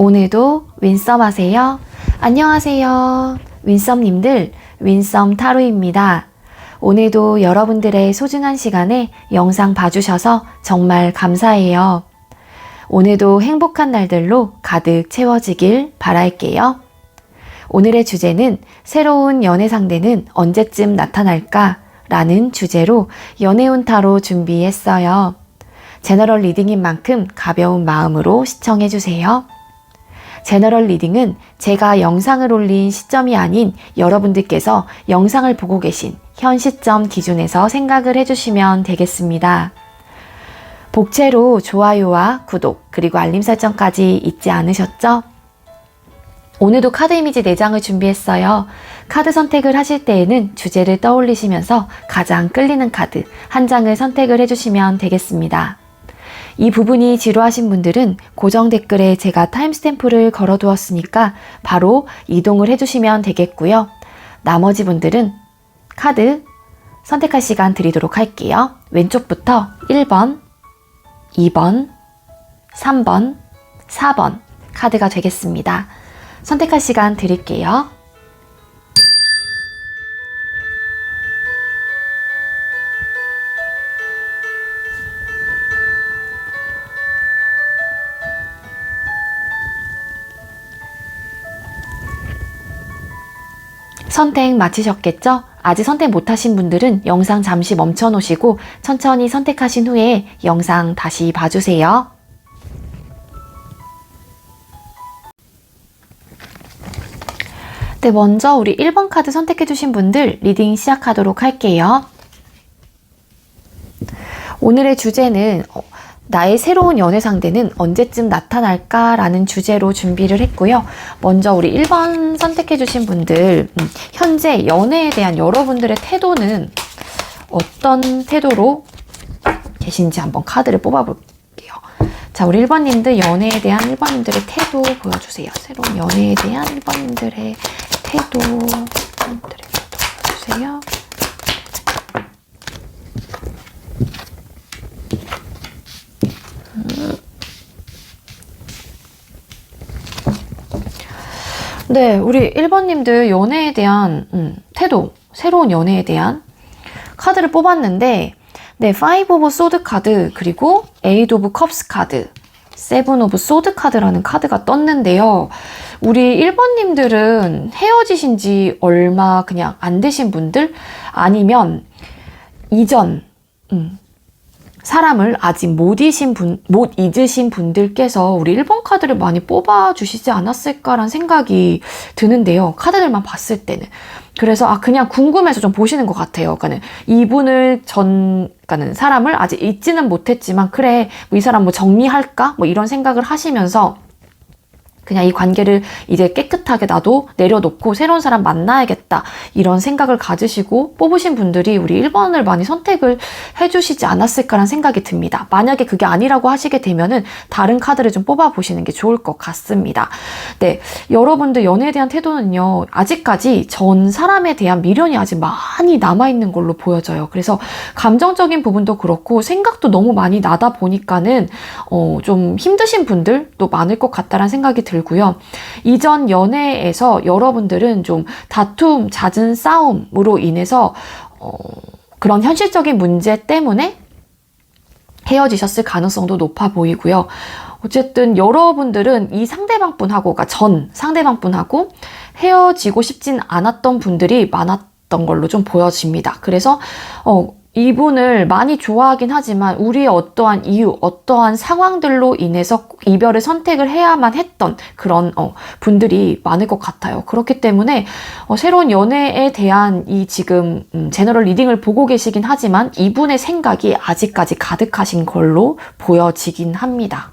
오늘도 윈썸 하세요. 안녕하세요. 윈썸님들, 윈썸 타로입니다. 오늘도 여러분들의 소중한 시간에 영상 봐주셔서 정말 감사해요. 오늘도 행복한 날들로 가득 채워지길 바랄게요. 오늘의 주제는 새로운 연애 상대는 언제쯤 나타날까? 라는 주제로 연애운 타로 준비했어요. 제너럴 리딩인 만큼 가벼운 마음으로 시청해주세요. 제너럴 리딩은 제가 영상을 올린 시점이 아닌 여러분들께서 영상을 보고 계신 현 시점 기준에서 생각을 해주시면 되겠습니다. 복채로 좋아요와 구독 그리고 알림 설정까지 잊지 않으셨죠? 오늘도 카드 이미지 4장을 준비했어요. 카드 선택을 하실 때에는 주제를 떠올리시면서 가장 끌리는 카드 한 장을 선택을 해주시면 되겠습니다. 이 부분이 지루하신 분들은 고정 댓글에 제가 타임스탬프를 걸어두었으니까 바로 이동을 해주시면 되겠고요. 나머지 분들은 카드 선택할 시간 드리도록 할게요. 왼쪽부터 1번, 2번, 3번, 4번 카드가 되겠습니다. 선택할 시간 드릴게요. 선택 마치셨겠죠? 아직 선택 못하신 분들은 영상 잠시 멈춰 놓으시고 천천히 선택하신 후에 영상 다시 봐주세요. 네, 먼저 우리 1번 카드 선택해주신 분들 리딩 시작하도록 할게요. 오늘의 주제는 나의 새로운 연애 상대는 언제쯤 나타날까? 라는 주제로 준비를 했고요. 먼저 우리 1번 선택해주신 분들 현재 연애에 대한 여러분들의 태도는 어떤 태도로 계신지 한번 카드를 뽑아볼게요. 자, 우리 1번님들 연애에 대한 1번님들의 태도 보여주세요. 새로운 연애에 대한 1번님들의 태도 보여주세요. 네, 우리 1번님들 연애에 대한 태도, 새로운 연애에 대한 카드를 뽑았는데 네, 5 오브 소드 카드 그리고 8 오브 컵스 카드 7 오브 소드 카드라는 카드가 떴는데요. 우리 1번님들은 헤어지신 지 얼마 그냥 안 되신 분들 아니면 이전 사람을 아직 못 잊으신 분들께서 우리 1번 카드를 많이 뽑아주시지 않았을까라는 생각이 드는데요. 카드들만 봤을 때는. 그래서 그냥 궁금해서 좀 보시는 것 같아요. 그러니까는 이분을 그러니까는 사람을 아직 잊지는 못했지만 그래 뭐 이 사람 뭐 정리할까? 뭐 이런 생각을 하시면서 그냥 이 관계를 이제 깨끗하게 나도 내려놓고 새로운 사람 만나야겠다 이런 생각을 가지시고 뽑으신 분들이 우리 1번을 많이 선택을 해주시지 않았을까라는 생각이 듭니다. 만약에 그게 아니라고 하시게 되면은 다른 카드를 좀 뽑아보시는 게 좋을 것 같습니다. 네, 여러분들 연애에 대한 태도는요 아직까지 전 사람에 대한 미련이 아직 많이 남아있는 걸로 보여져요. 그래서 감정적인 부분도 그렇고 생각도 너무 많이 나다 보니까는 좀 힘드신 분들도 많을 것 같다라는 생각이 들고요. 이전 연애에서 여러분들은 좀 다툼, 잦은 싸움으로 인해서 그런 현실적인 문제 때문에 헤어지셨을 가능성도 높아 보이고요. 어쨌든 여러분들은 이 상대방분하고, 그러니까 전 상대방분하고 헤어지고 싶진 않았던 분들이 많았던 걸로 좀 보여집니다. 그래서 이분을 많이 좋아하긴 하지만 우리의 어떠한 이유, 어떠한 상황들로 인해서 이별을 선택을 해야만 했던 그런 분들이 많을 것 같아요. 그렇기 때문에 새로운 연애에 대한 이 지금 제너럴 리딩을 보고 계시긴 하지만 이분의 생각이 아직까지 가득하신 걸로 보여지긴 합니다.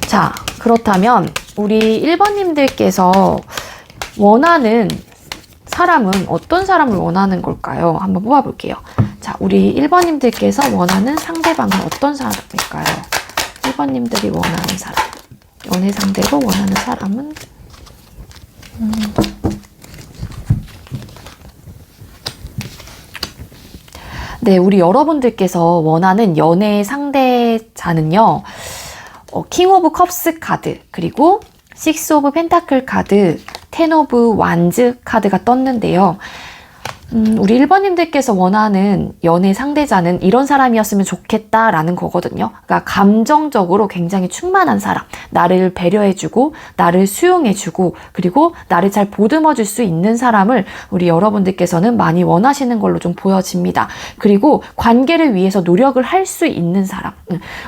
자, 그렇다면 우리 1번님들께서 원하는 사람은 어떤 사람을 원하는 걸까요? 한번 뽑아볼게요. 자, 우리 1번님들께서 원하는 상대방은 어떤 사람일까요? 1번님들이 원하는 사람. 연애 상대로 원하는 사람은 네, 우리 여러분들께서 원하는 연애 상대자는요, 킹 오브 컵스 카드, 그리고 식스 오브 펜타클 카드, 텐 오브 완즈 카드가 떴는데요. 우리 1번님들께서 원하는 연애 상대자는 이런 사람이었으면 좋겠다라는 거거든요. 그러니까 감정적으로 굉장히 충만한 사람, 나를 배려해주고 나를 수용해주고 그리고 나를 잘 보듬어줄 수 있는 사람을 우리 여러분들께서는 많이 원하시는 걸로 좀 보여집니다. 그리고 관계를 위해서 노력을 할 수 있는 사람,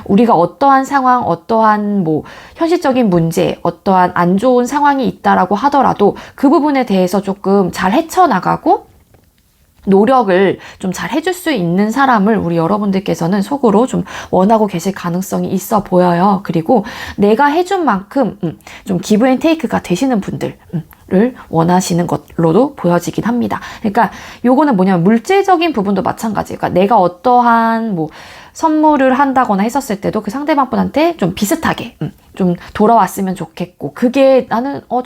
우리가 어떠한 상황, 어떠한 뭐 현실적인 문제, 어떠한 안 좋은 상황이 있다라고 하더라도 그 부분에 대해서 조금 잘 헤쳐나가고 노력을 좀 잘 해줄 수 있는 사람을 우리 여러분들께서는 속으로 좀 원하고 계실 가능성이 있어 보여요. 그리고 내가 해준 만큼 좀 기브 앤 테이크가 되시는 분들을 원하시는 것로도 보여지긴 합니다. 그러니까 요거는 뭐냐면 물질적인 부분도 마찬가지예요. 그러니까 내가 어떠한 뭐 선물을 한다거나 했었을 때도 그 상대방 분한테 좀 비슷하게 좀 돌아왔으면 좋겠고, 그게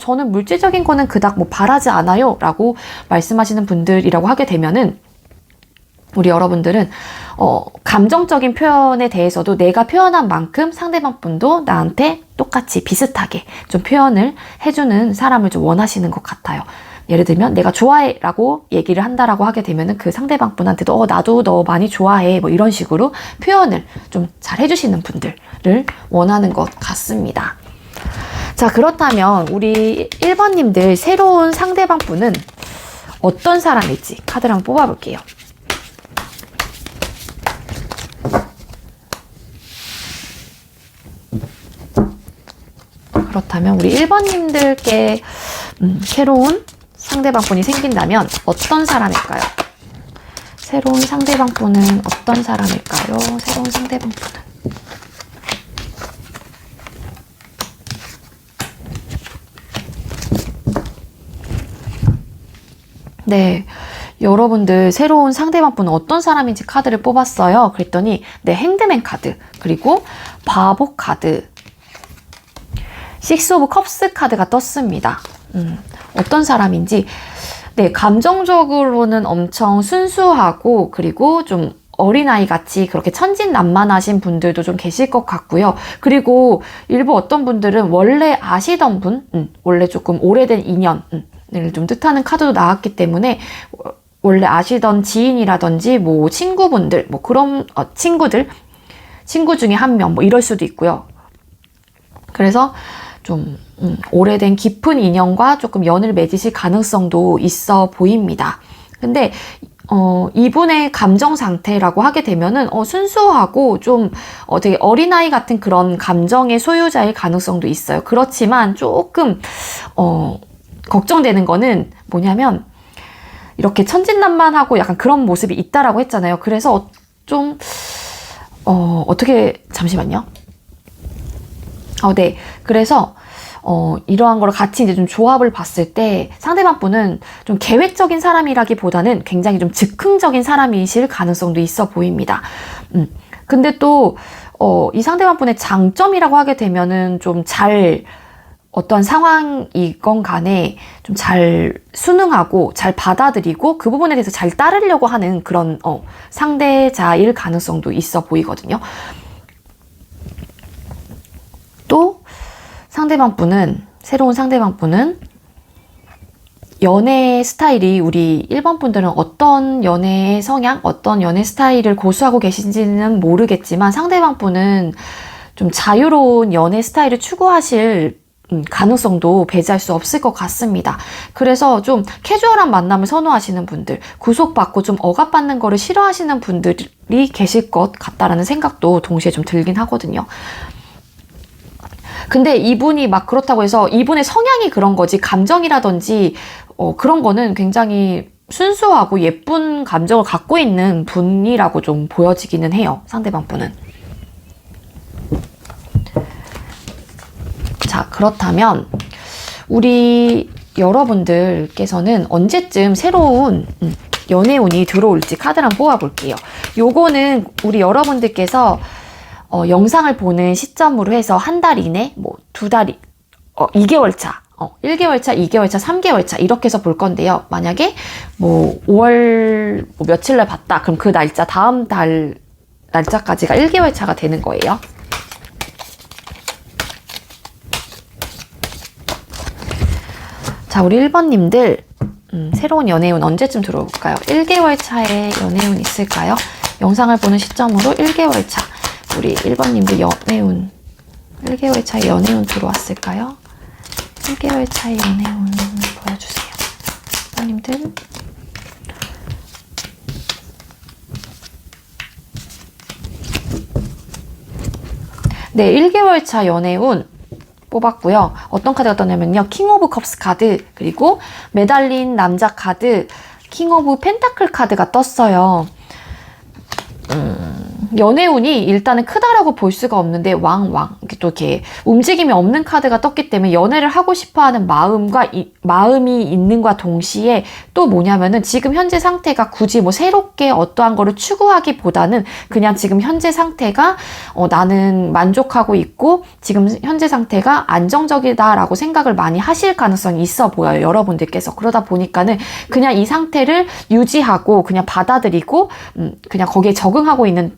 저는 물질적인 거는 그닥 뭐 바라지 않아요 라고 말씀하시는 분들이라고 하게 되면은 우리 여러분들은 감정적인 표현에 대해서도 내가 표현한 만큼 상대방 분도 나한테 똑같이 비슷하게 좀 표현을 해주는 사람을 좀 원하시는 것 같아요. 예를 들면 내가 좋아해 라고 얘기를 한다라고 하게 되면은 그 상대방 분한테도 나도 너 많이 좋아해 뭐 이런 식으로 표현을 좀 잘 해주시는 분들을 원하는 것 같습니다. 자, 그렇다면 우리 1번님들 새로운 상대방 분은 어떤 사람일지 카드를 한번 뽑아볼게요. 그렇다면 우리 1번님들께 새로운 상대방 분이 생긴다면 어떤 사람일까요? 새로운 상대방 분은 어떤 사람일까요? 새로운 상대방 분은. 네, 여러분들 새로운 상대방 분은 어떤 사람인지 카드를 뽑았어요. 그랬더니 네, 핸드맨 카드, 그리고 바보 카드, 식스 오브 컵스 카드가 떴습니다. 어떤 사람인지, 네, 감정적으로는 엄청 순수하고 그리고 좀 어린아이 같이 그렇게 천진난만하신 분들도 좀 계실 것 같고요. 그리고 일부 어떤 분들은 원래 아시던 분, 원래 조금 오래된 인연을 좀 뜻하는 카드도 나왔기 때문에 원래 아시던 지인이라든지 뭐 친구분들, 뭐 그런 친구 중에 한 명 뭐 이럴 수도 있고요. 그래서 좀 오래된 깊은 인연과 조금 연을 맺으실 가능성도 있어 보입니다. 근데 이분의 감정 상태라고 하게 되면은 순수하고 좀 되게 어린아이 같은 그런 감정의 소유자일 가능성도 있어요. 그렇지만 조금 걱정되는 거는 뭐냐면 이렇게 천진난만하고 약간 그런 모습이 있다라고 했잖아요. 그래서 좀 어떻게, 잠시만요. 네. 그래서 이러한 걸 같이 이제 좀 조합을 봤을 때 상대방 분은 좀 계획적인 사람이라기보다는 굉장히 좀 즉흥적인 사람이실 가능성도 있어 보입니다. 근데 또 이 상대방 분의 장점이라고 하게 되면은 좀 잘 어떠한 상황이건 간에 좀 잘 순응하고 잘 받아들이고 그 부분에 대해서 잘 따르려고 하는 그런 상대자일 가능성도 있어 보이거든요. 또 새로운 상대방 분은 연애 스타일이 우리 1번 분들은 어떤 연애의 성향, 어떤 연애 스타일을 고수하고 계신지는 모르겠지만 상대방 분은 좀 자유로운 연애 스타일을 추구하실 가능성도 배제할 수 없을 것 같습니다. 그래서 좀 캐주얼한 만남을 선호하시는 분들, 구속받고 좀 억압받는 거를 싫어하시는 분들이 계실 것 같다라는 생각도 동시에 좀 들긴 하거든요. 근데 이분이 막 그렇다고 해서 이분의 성향이 그런 거지 감정이라든지 그런 거는 굉장히 순수하고 예쁜 감정을 갖고 있는 분이라고 좀 보여지기는 해요. 상대방 분은. 자, 그렇다면 우리 여러분들께서는 언제쯤 새로운 연애운이 들어올지 카드를 한번 뽑아볼게요. 요거는 우리 여러분들께서 영상을 보는 시점으로 해서 한 달 이내, 뭐 2달, 2개월 차, 1개월 차, 2개월 차, 3개월 차 이렇게 해서 볼 건데요. 만약에 뭐 5월 뭐 며칠 날 봤다. 그럼 그 날짜 다음 달 날짜까지가 1개월 차가 되는 거예요. 자, 우리 1번님들 새로운 연애운 언제쯤 들어올까요? 1개월 차에 연애운 있을까요? 영상을 보는 시점으로 1개월 차 우리 1번님들 연애운 1개월 차에 연애운 들어왔을까요? 1개월 차에 연애운 보여주세요. 1번님들 네, 1개월 차 연애운 뽑았고요. 어떤 카드가 떴냐면요. 킹 오브 컵스 카드, 그리고 매달린 남자 카드, 킹 오브 펜타클 카드가 떴어요. 연애운이 일단은 크다라고 볼 수가 없는데 또 이렇게 움직임이 없는 카드가 떴기 때문에 연애를 하고 싶어하는 마음이 있는과 동시에 또 뭐냐면은 지금 현재 상태가 굳이 뭐 새롭게 어떠한 거를 추구하기보다는 그냥 지금 현재 상태가 나는 만족하고 있고 지금 현재 상태가 안정적이다라고 생각을 많이 하실 가능성이 있어 보여요. 여러분들께서. 그러다 보니까는 그냥 이 상태를 유지하고 그냥 받아들이고 그냥 거기에 적응하고 있는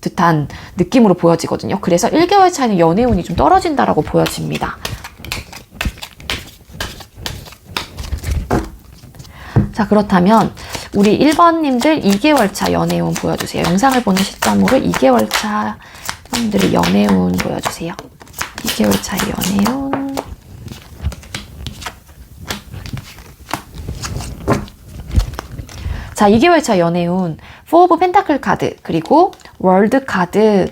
듯한 느낌으로 보여지거든요. 그래서 1개월 차에는 연애운이 좀 떨어진다라고 보여집니다. 자, 그렇다면 우리 1번님들 2개월 차 연애운 보여주세요. 영상을 보는 시점으로 2개월 차 분들의 연애운 보여주세요. 2개월 차의 연애운. 자, 2개월 차 연애운 4 오브 펜타클 카드, 그리고 월드 카드,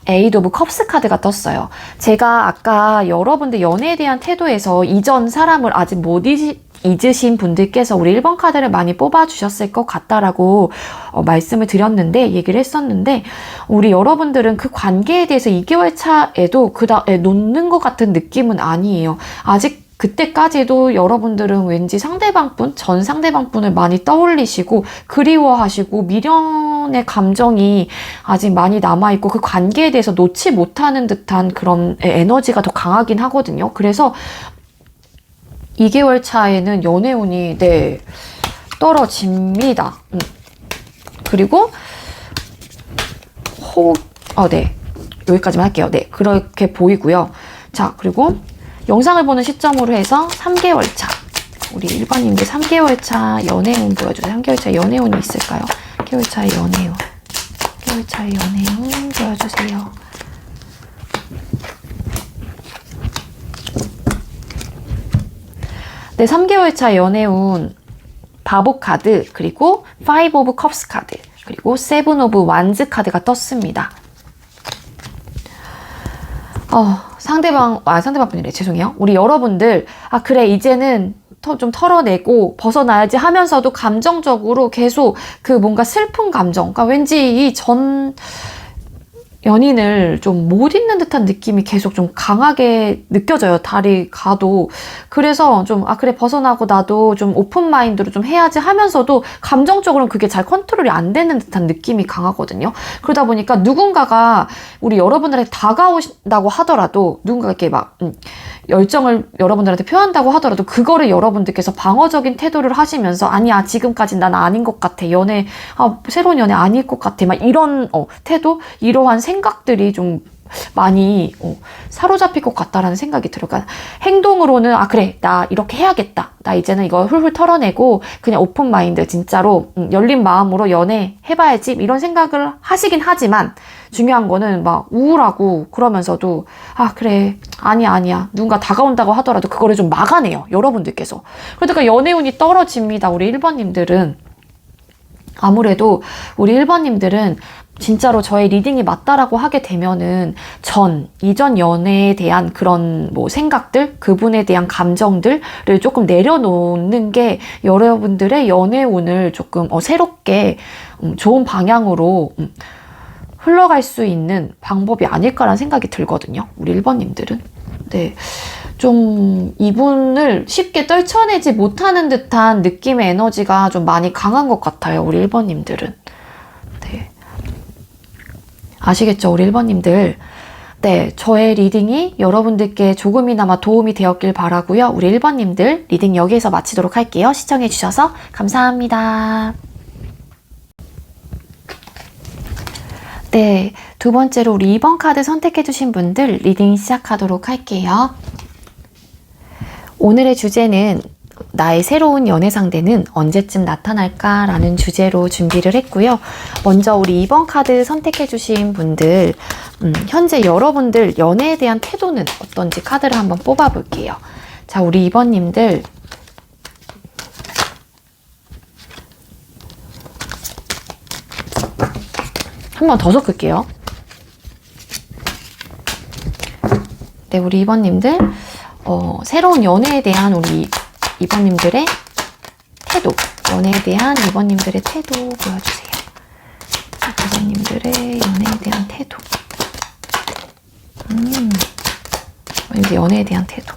에이드 오브 컵스 카드가 떴어요. 제가 아까 여러분들 연애에 대한 태도에서 이전 사람을 아직 못 잊으신 분들께서 우리 1번 카드를 많이 뽑아주셨을 것 같다라고 말씀을 드렸는데, 얘기를 했었는데, 우리 여러분들은 그 관계에 대해서 2개월 차에도 놓는 것 같은 느낌은 아니에요. 아직 그때까지도 여러분들은 왠지 전 상대방분을 많이 떠올리시고 그리워하시고 미련의 감정이 아직 많이 남아있고 그 관계에 대해서 놓지 못하는 듯한 그런 에너지가 더 강하긴 하거든요. 그래서 2개월 차에는 연애운이 떨어집니다. 그리고 여기까지만 할게요. 네, 그렇게 보이고요. 자, 그리고 영상을 보는 시점으로 해서 3개월 차 우리 1번님들 3개월 차 연애운 보여주세요. 3개월 차 연애운이 있을까요? 3개월 차의 연애운 3개월 차의 연애운 보여주세요. 네, 3개월 차 연애운 바보 카드, 그리고 5 오브 컵스 카드, 그리고 7 오브 완즈 카드가 떴습니다. 상대방분이래. 죄송해요. 우리 여러분들, 그래, 이제는 좀 털어내고 벗어나야지 하면서도 감정적으로 계속 뭔가 슬픈 감정, 그러니까 왠지 이 전 연인을 좀 못 잊는 듯한 느낌이 계속 좀 강하게 느껴져요. 달이 가도. 그래서 좀 그래, 벗어나고 나도 좀 오픈 마인드로 좀 해야지 하면서도 감정적으로는 그게 잘 컨트롤이 안 되는 듯한 느낌이 강하거든요. 그러다 보니까 누군가가 우리 여러분들한테 다가오신다고 하더라도, 누군가가 이렇게 열정을 여러분들한테 표한다고 하더라도 그거를 여러분들께서 방어적인 태도를 하시면서 아니야, 지금까진 난 아닌 것 같아, 새로운 연애 아닐 것 같아, 막 이런 태도, 이러한 생각들이 좀 많이 사로잡힐 것 같다라는 생각이 들어요. 그러니까 행동으로는 그래, 나 이렇게 해야겠다, 나 이제는 이거 훌훌 털어내고 그냥 오픈 마인드, 진짜로 열린 마음으로 연애해봐야지, 이런 생각을 하시긴 하지만 중요한 거는 막 우울하고 그러면서도 그래, 아니야 누군가 다가온다고 하더라도 그거를 좀 막아내요, 여러분들께서. 그러니까 연애운이 떨어집니다. 우리 1번님들은 아무래도 우리 1번님들은 진짜로 저의 리딩이 맞다라고 하게 되면은 이전 연애에 대한 그런 생각들, 그분에 대한 감정들을 조금 내려놓는 게 여러분들의 연애운을 조금 새롭게 좋은 방향으로 흘러갈 수 있는 방법이 아닐까라는 생각이 들거든요. 우리 1번님들은. 네. 좀 이분을 쉽게 떨쳐내지 못하는 듯한 느낌의 에너지가 좀 많이 강한 것 같아요. 우리 1번님들은. 네. 아시겠죠? 우리 1번님들. 네, 저의 리딩이 여러분들께 조금이나마 도움이 되었길 바라고요. 우리 1번님들 리딩 여기에서 마치도록 할게요. 시청해주셔서 감사합니다. 네, 두 번째로 우리 2번 카드 선택해주신 분들 리딩 시작하도록 할게요. 오늘의 주제는 나의 새로운 연애 상대는 언제쯤 나타날까? 라는 주제로 준비를 했고요. 먼저 우리 2번 카드 선택해주신 분들, 현재 여러분들 연애에 대한 태도는 어떤지 카드를 한번 뽑아볼게요. 자, 우리 2번님들. 한 번 더 섞을게요. 네, 우리 2번님들. 새로운 연애에 대한 우리 2번님들의 태도, 연애에 대한 2번님들의 태도 보여주세요. 2번님들의 연애에 대한 태도. 이제 연애에 대한 태도.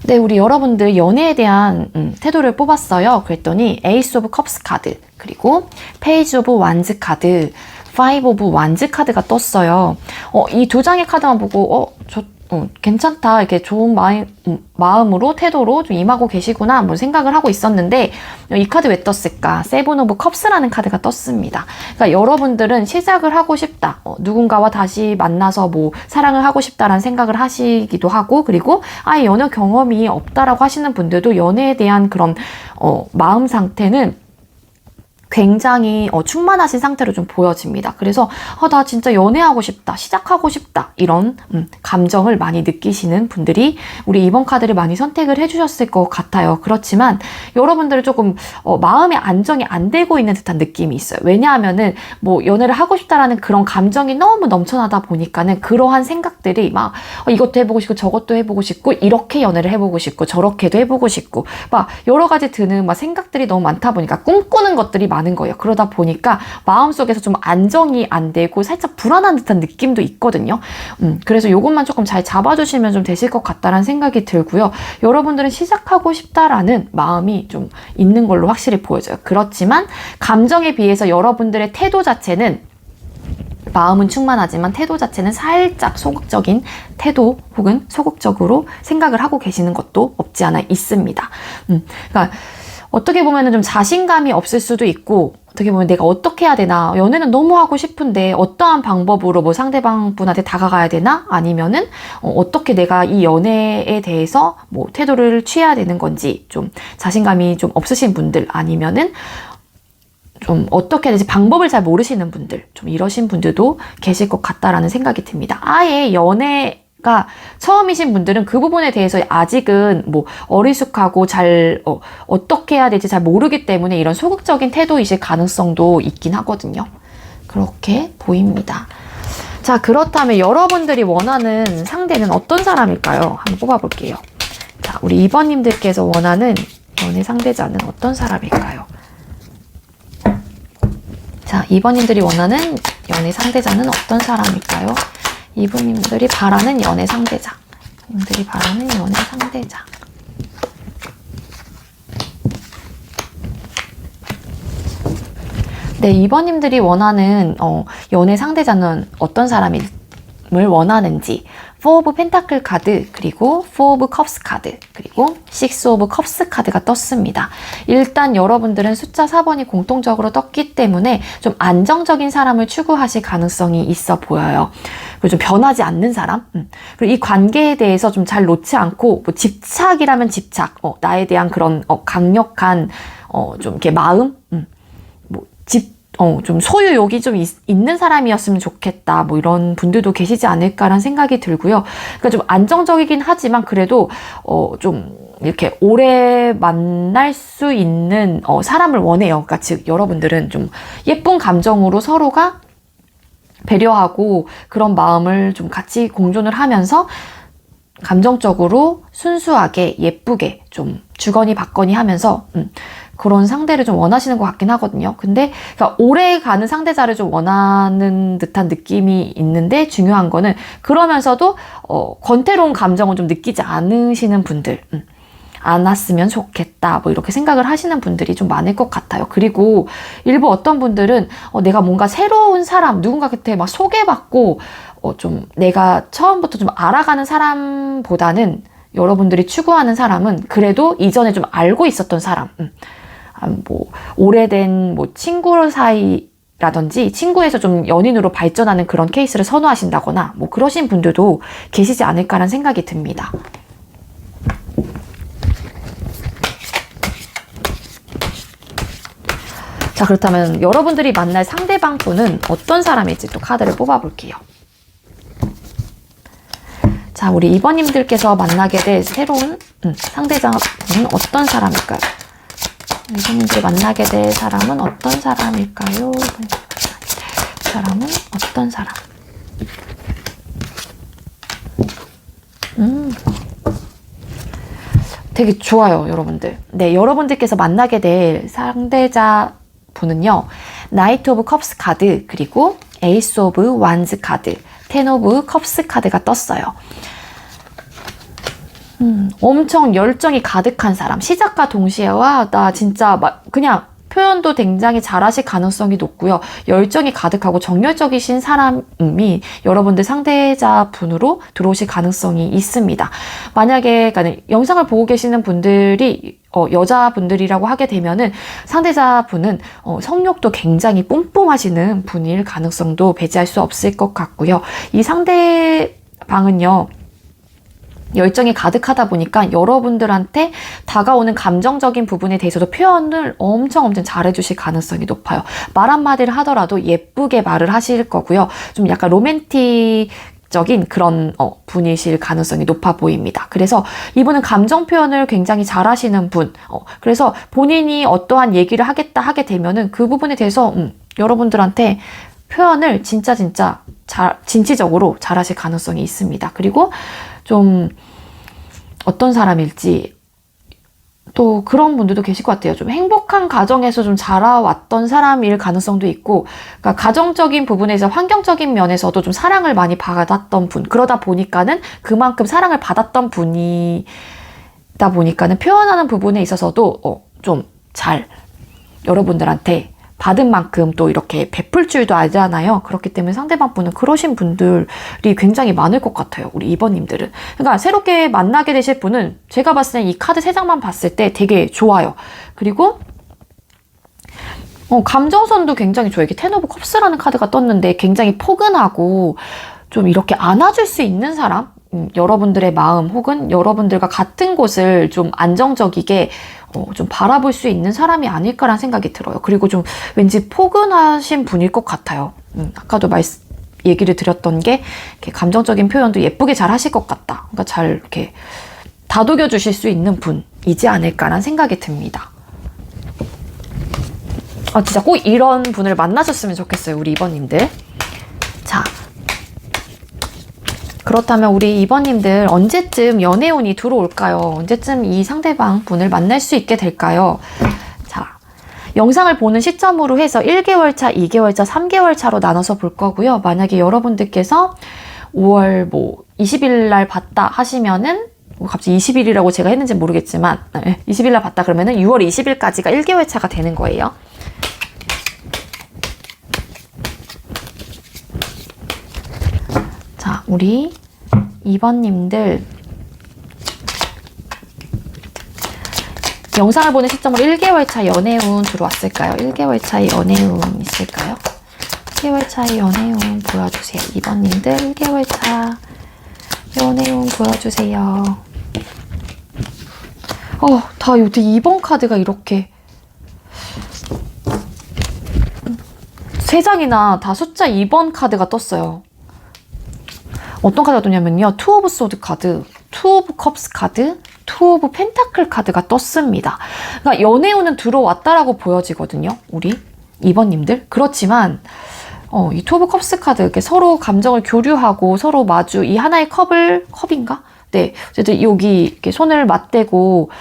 네, 우리 여러분들 연애에 대한 태도를 뽑았어요. 그랬더니 에이스 오브 컵스 카드, 그리고 페이지 오브 완즈 카드, 파이브 오브 완즈 카드가 떴어요. 이 두 장의 카드만 보고 괜찮다, 이렇게 좋은 마음으로 태도로 좀 임하고 계시구나 한번 생각을 하고 있었는데, 이 카드 왜 떴을까? 세븐 오브 컵스라는 카드가 떴습니다. 그러니까 여러분들은 시작을 하고 싶다, 누군가와 다시 만나서 뭐 사랑을 하고 싶다라는 생각을 하시기도 하고, 그리고 아예 연애 경험이 없다라고 하시는 분들도 연애에 대한 그런 마음 상태는 굉장히 충만하신 상태로 좀 보여집니다. 그래서 나 진짜 연애하고 싶다, 시작하고 싶다, 이런 감정을 많이 느끼시는 분들이 우리 2번 카드를 많이 선택을 해주셨을 것 같아요. 그렇지만 여러분들은 조금 마음의 안정이 안 되고 있는 듯한 느낌이 있어요. 왜냐하면은 뭐 연애를 하고 싶다라는 그런 감정이 너무 넘쳐나다 보니까는 그러한 생각들이 막 이것도 해보고 싶고 저것도 해보고 싶고 이렇게 연애를 해보고 싶고 저렇게도 해보고 싶고 막 여러 가지 드는 막 생각들이 너무 많다 보니까 꿈꾸는 것들이 많은 거예요. 그러다 보니까 마음속에서 좀 안정이 안 되고 살짝 불안한 듯한 느낌도 있거든요. 그래서 이것만 조금 잘 잡아주시면 좀 되실 것 같다라는 생각이 들고요. 여러분들은 시작하고 싶다라는 마음이 좀 있는 걸로 확실히 보여져요. 그렇지만 감정에 비해서 여러분들의 태도 자체는, 마음은 충만하지만 태도 자체는 살짝 소극적인 태도 혹은 소극적으로 생각을 하고 계시는 것도 없지 않아 있습니다. 그러니까 어떻게 보면 좀 자신감이 없을 수도 있고, 어떻게 보면 내가 어떻게 해야 되나, 연애는 너무 하고 싶은데 어떠한 방법으로 뭐 상대방 분한테 다가가야 되나, 아니면은 어떻게 내가 이 연애에 대해서 뭐 태도를 취해야 되는 건지 좀 자신감이 좀 없으신 분들, 아니면은 좀 어떻게 해야 되지 방법을 잘 모르시는 분들, 좀 이러신 분들도 계실 것 같다라는 생각이 듭니다. 아예 연애가 처음이신 분들은 그 부분에 대해서 아직은 뭐 어리숙하고 잘 어떻게 해야 될지 잘 모르기 때문에 이런 소극적인 태도이실 가능성도 있긴 하거든요. 그렇게 보입니다. 자, 그렇다면 여러분들이 원하는 상대는 어떤 사람일까요? 한번 뽑아볼게요. 자, 우리 2번님들께서 원하는 연애 상대자는 어떤 사람일까요? 자, 2번님들이 원하는 연애 상대자는 어떤 사람일까요? 2번님들이 바라는 연애 상대자. 님들이 바라는 연애 상대자. 네, 2번님들이 원하는 연애 상대자는 어떤 사람을 원하는지, 4 오브 펜타클 카드, 그리고 4 오브 컵스 카드, 그리고 6 오브 컵스 카드가 떴습니다. 일단 여러분들은 숫자 4번이 공통적으로 떴기 때문에 좀 안정적인 사람을 추구하실 가능성이 있어 보여요. 그리고 좀 변하지 않는 사람, 그리고 이 관계에 대해서 좀 잘 놓지 않고, 뭐 집착이라면 집착, 나에 대한 그런 강력한 좀 이렇게 마음, 좀 소유욕이 좀 있는 사람이었으면 좋겠다, 뭐 이런 분들도 계시지 않을까라는 생각이 들고요. 그러니까 좀 안정적이긴 하지만 그래도 좀 이렇게 오래 만날 수 있는 사람을 원해요. 그러니까 즉 여러분들은 좀 예쁜 감정으로 서로가 배려하고 그런 마음을 좀 같이 공존을 하면서 감정적으로 순수하게 예쁘게 좀 주거니 받거니 하면서 그런 상대를 좀 원하시는 것 같긴 하거든요. 근데 그러니까 오래 가는 상대자를 좀 원하는 듯한 느낌이 있는데 중요한 거는 그러면서도 권태로운 감정을 좀 느끼지 않으시는 분들 안 왔으면 좋겠다 뭐 이렇게 생각을 하시는 분들이 좀 많을 것 같아요. 그리고 일부 어떤 분들은 내가 뭔가 새로운 사람 누군가한테 막 소개받고 좀 내가 처음부터 좀 알아가는 사람보다는 여러분들이 추구하는 사람은 그래도 이전에 좀 알고 있었던 사람 뭐 오래된 뭐 친구 사이라든지 친구에서 좀 연인으로 발전하는 그런 케이스를 선호하신다거나 뭐 그러신 분들도 계시지 않을까라는 생각이 듭니다. 자, 그렇다면 여러분들이 만날 상대방 분은 어떤 사람일지 또 카드를 뽑아볼게요. 자, 우리 2번님들께서 만나게 될 새로운 상대자분은 어떤 사람일까요? 2번님들이 만나게 될 사람은 어떤 사람일까요? 사람은 어떤 사람? 되게 좋아요, 여러분들. 네, 여러분들께서 만나게 될 상대자 분은요, 나이트 오브 컵스 카드, 그리고 에이스 오브 완즈 카드, 텐 오브 컵스 카드가 떴어요. 엄청 열정이 가득한 사람. 시작과 동시에, 와, 나 진짜 그냥 표현도 굉장히 잘하실 가능성이 높고요. 열정이 가득하고 정열적이신 사람이 여러분들 상대자분으로 들어오실 가능성이 있습니다. 만약에 그러니까 영상을 보고 계시는 분들이 여자분들이라고 하게 되면은 상대자분은 성욕도 굉장히 뿜뿜하시는 분일 가능성도 배제할 수 없을 것 같고요. 이 상대방은요, 열정이 가득하다 보니까 여러분들한테 다가오는 감정적인 부분에 대해서도 표현을 엄청 잘해주실 가능성이 높아요. 말 한마디를 하더라도 예쁘게 말을 하실 거고요. 좀 약간 로맨틱적인 그런 분이실 가능성이 높아 보입니다. 그래서 이분은 감정 표현을 굉장히 잘하시는 분. 그래서 본인이 어떠한 얘기를 하겠다 하게 되면은 그 부분에 대해서 여러분들한테 표현을 진짜 진취적으로 잘하실 가능성이 있습니다. 그리고 좀 어떤 사람일지 또 그런 분들도 계실 것 같아요. 좀 행복한 가정에서 좀 자라왔던 사람일 가능성도 있고, 그러니까 가정적인 부분에서 환경적인 면에서도 좀 사랑을 많이 받았던 분, 그러다 보니까는 그만큼 사랑을 받았던 분이다 보니까는 표현하는 부분에 있어서도 좀 잘 여러분들한테 받은 만큼 또 이렇게 베풀 줄도 알잖아요. 그렇기 때문에 상대방 분은 그러신 분들이 굉장히 많을 것 같아요. 우리 2번님들은. 그러니까 새롭게 만나게 되실 분은 제가 봤을 때 이 카드 3장만 봤을 때 되게 좋아요. 그리고 감정선도 굉장히 좋아요. 이게 텐 오브 컵스라는 카드가 떴는데 굉장히 포근하고 좀 이렇게 안아줄 수 있는 사람? 여러분들의 마음 혹은 여러분들과 같은 곳을 좀 안정적이게 좀 바라볼 수 있는 사람이 아닐까라는 생각이 들어요. 그리고 좀 왠지 포근하신 분일 것 같아요. 아까도 얘기를 드렸던 게 이렇게 감정적인 표현도 예쁘게 잘 하실 것 같다. 그러니까 잘 이렇게 다독여 주실 수 있는 분이지 않을까라는 생각이 듭니다. 진짜 꼭 이런 분을 만나셨으면 좋겠어요. 우리 2번님들. 자, 그렇다면 우리 2번님들 언제쯤 연애운이 들어올까요? 언제쯤 이 상대방 분을 만날 수 있게 될까요? 자, 영상을 보는 시점으로 해서 1개월 차, 2개월 차, 3개월 차로 나눠서 볼 거고요. 만약에 여러분들께서 5월 20일 날 봤다 하시면은 갑자기 20일이라고 제가 했는지 모르겠지만 20일 날 봤다 그러면은 6월 20일까지가 1개월 차가 되는 거예요. 자, 우리 2번님들 영상을 보는 시점으로 1개월 차 연애운 들어왔을까요? 1개월 차의 연애운 있을까요? 1개월 차의 연애운 보여주세요. 2번님들 1개월 차 연애운 보여주세요. 다 어떻게 2번 카드가 이렇게 3장이나 다 숫자 2번 카드가 떴어요. 어떤 카드가 떴냐면요. 투 오브 소드 카드, 투 오브 컵스 카드, 투 오브 펜타클 카드가 떴습니다. 그러니까 연애운은 들어왔다라고 보여지거든요. 우리 2번님들. 그렇지만 이 투 오브 컵스 카드 이렇게 서로 감정을 교류하고 서로 마주 이 하나의 컵인가? 네. 어쨌든 여기 이렇게 손을 맞대고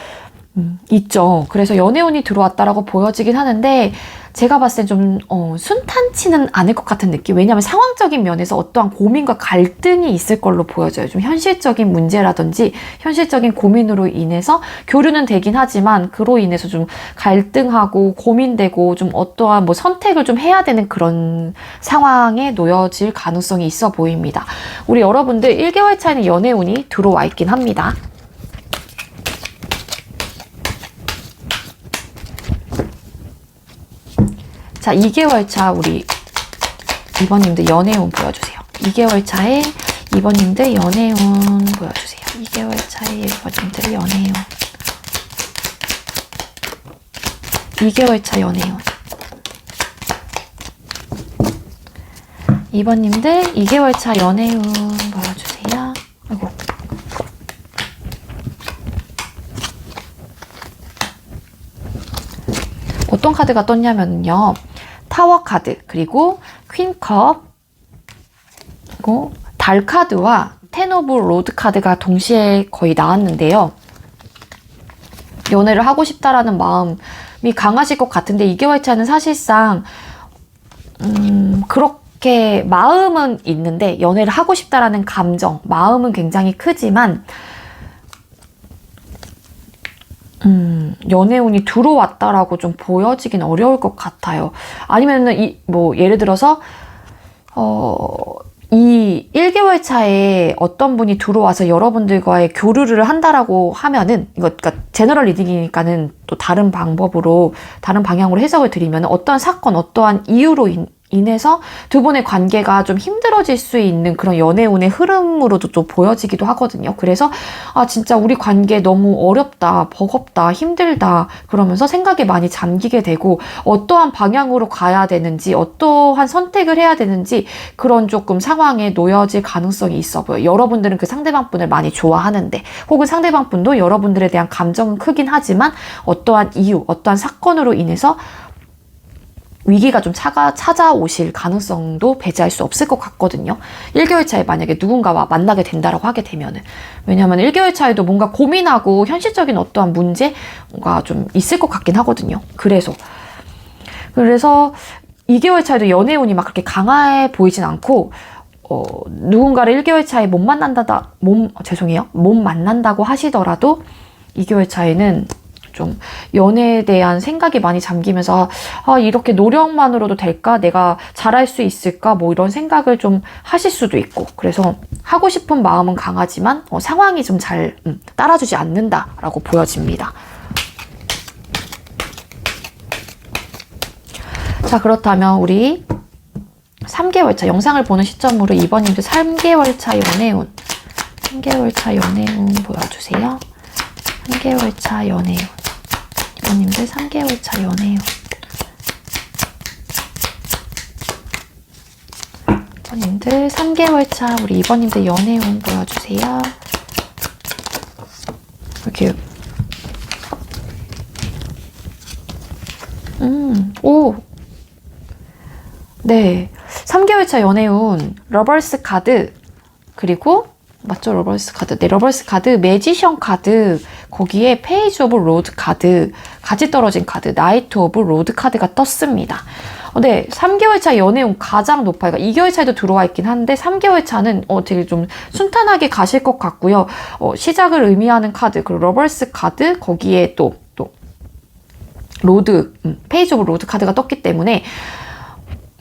있죠. 그래서 연애운이 들어왔다라고 보여지긴 하는데 제가 봤을 땐 좀 순탄치는 않을 것 같은 느낌. 왜냐하면 상황적인 면에서 어떠한 고민과 갈등이 있을 걸로 보여져요. 좀 현실적인 문제라든지 현실적인 고민으로 인해서 교류는 되긴 하지만 그로 인해서 좀 갈등하고 고민되고 좀 어떠한 뭐 선택을 좀 해야 되는 그런 상황에 놓여질 가능성이 있어 보입니다. 우리 여러분들 1개월 차에는 연애운이 들어와 있긴 합니다. 자, 2개월 차 우리 2번님들 연애운 보여주세요. 2개월 차에 2번님들 연애운 보여주세요. 2개월 차에 1번님들 연애운. 2개월 차 연애운. 2번님들 2개월 차 연애운 보여주세요. 아이고. 어떤 카드가 떴냐면요. 타워 카드, 그리고 퀸컵, 그리고 달 카드와 텐 오브 로드 카드가 동시에 거의 나왔는데요. 연애를 하고 싶다라는 마음이 강하실 것 같은데 2개월 차는 사실상 그렇게 마음은 있는데 연애를 하고 싶다라는 감정, 마음은 굉장히 크지만 연애운이 들어왔다라고 좀 보여지긴 어려울 것 같아요. 아니면은 뭐 예를 들어서 이 1개월 차에 어떤 분이 들어와서 여러분들과의 교류를 한다라고 하면은 이거 그러니까 제너럴 리딩이니까는 또 다른 방법으로 다른 방향으로 해석을 드리면 어떠한 사건, 어떠한 이유로 인해서 두 분의 관계가 좀 힘들어질 수 있는 그런 연애운의 흐름으로도 또 보여지기도 하거든요. 그래서 아 진짜 우리 관계 너무 어렵다, 버겁다, 힘들다 그러면서 생각에 많이 잠기게 되고 어떠한 방향으로 가야 되는지 어떠한 선택을 해야 되는지 그런 조금 상황에 놓여질 가능성이 있어 보여요. 여러분들은 그 상대방 분을 많이 좋아하는데 혹은 상대방 분도 여러분들에 대한 감정은 크긴 하지만 어떠한 이유, 어떠한 사건으로 인해서 위기가 좀 찾아오실 가능성도 배제할 수 없을 것 같거든요. 1개월 차에 만약에 누군가와 만나게 된다라고 하게 되면은. 왜냐면 1개월 차에도 뭔가 고민하고 현실적인 어떠한 문제가 좀 있을 것 같긴 하거든요. 그래서 2개월 차에도 연애운이 막 그렇게 강해 보이진 않고 누군가를 1개월 차에 못 만난다고 하시더라도 2개월 차에는 좀 연애에 대한 생각이 많이 잠기면서 아 이렇게 노력만으로도 될까? 내가 잘할 수 있을까? 뭐 이런 생각을 좀 하실 수도 있고 그래서 하고 싶은 마음은 강하지만 상황이 좀 잘 따라주지 않는다라고 보여집니다. 자 그렇다면 우리 3개월 차 영상을 보는 시점으로 2번님들 3개월 차 연애운 3개월 차 연애운 보여주세요. 3개월 차 연애운 이번님들 3개월 차 연애운 이번님들 3개월 차 우리 이번님들 연애운 보여주세요. 이렇게 오 네 3개월 차 연애운 러버스 카드 그리고 맞죠? 러버스 카드. 네, 러버스 카드, 매지션 카드, 거기에 페이지 오브 로드 카드, 같이 떨어진 카드, 나이트 오브 로드 카드가 떴습니다. 네, 3개월 차 연애운 가장 높아요. 그러니까 2개월 차에도 들어와 있긴 한데 3개월 차는 되게 좀 순탄하게 가실 것 같고요. 시작을 의미하는 카드, 그리고 러버스 카드, 거기에 또 로드, 페이지 오브 로드 카드가 떴기 때문에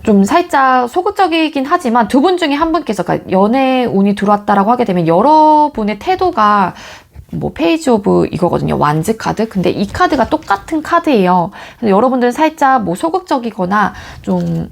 좀 살짝 소극적이긴 하지만 두 분 중에 한 분께서 그러니까 연애 운이 들어왔다라고 하게 되면 여러분의 태도가 뭐 페이지 오브 이거거든요. 완즈 카드. 근데 이 카드가 똑같은 카드예요. 여러분들은 살짝 뭐 소극적이거나 좀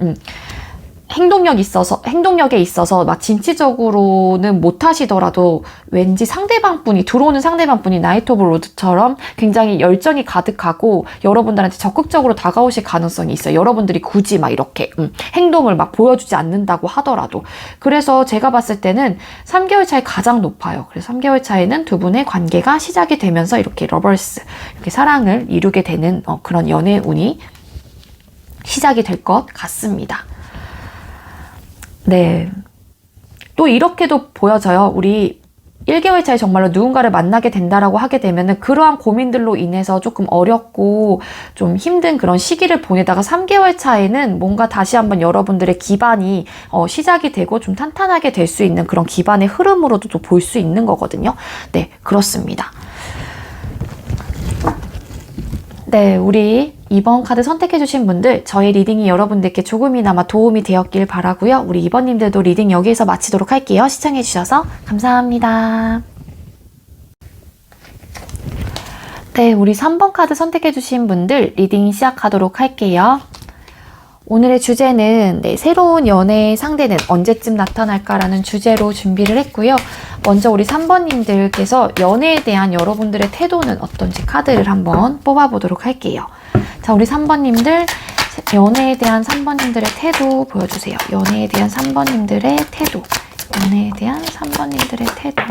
행동력에 있어서 막 진취적으로는 못 하시더라도 왠지 들어오는 상대방 분이 나이트 오브 로드처럼 굉장히 열정이 가득하고 여러분들한테 적극적으로 다가오실 가능성이 있어요. 여러분들이 굳이 막 이렇게 행동을 막 보여주지 않는다고 하더라도. 그래서 제가 봤을 때는 3개월 차에 가장 높아요. 그래서 3개월 차에는 두 분의 관계가 시작이 되면서 이렇게 러버스, 이렇게 사랑을 이루게 되는 그런 연애 운이 시작이 될 것 같습니다. 네. 또 이렇게도 보여져요. 우리 1개월 차에 정말로 누군가를 만나게 된다라고 하게 되면은 그러한 고민들로 인해서 조금 어렵고 좀 힘든 그런 시기를 보내다가 3개월 차에는 뭔가 다시 한번 여러분들의 기반이 시작이 되고 좀 탄탄하게 될 수 있는 그런 기반의 흐름으로도 또 볼 수 있는 거거든요. 네, 그렇습니다. 네, 우리 2번 카드 선택해주신 분들, 저의 리딩이 여러분들께 조금이나마 도움이 되었길 바라고요. 우리 2번님들도 리딩 여기에서 마치도록 할게요. 시청해주셔서 감사합니다. 네, 우리 3번 카드 선택해주신 분들 리딩 시작하도록 할게요. 오늘의 주제는 새로운 연애의 상대는 언제쯤 나타날까라는 주제로 준비를 했고요. 먼저 우리 3번님들께서 연애에 대한 여러분들의 태도는 어떤지 카드를 한번 뽑아보도록 할게요. 자, 우리 3번님들 연애에 대한 3번님들의 태도 보여주세요. 연애에 대한 3번님들의 태도. 연애에 대한 3번님들의 태도.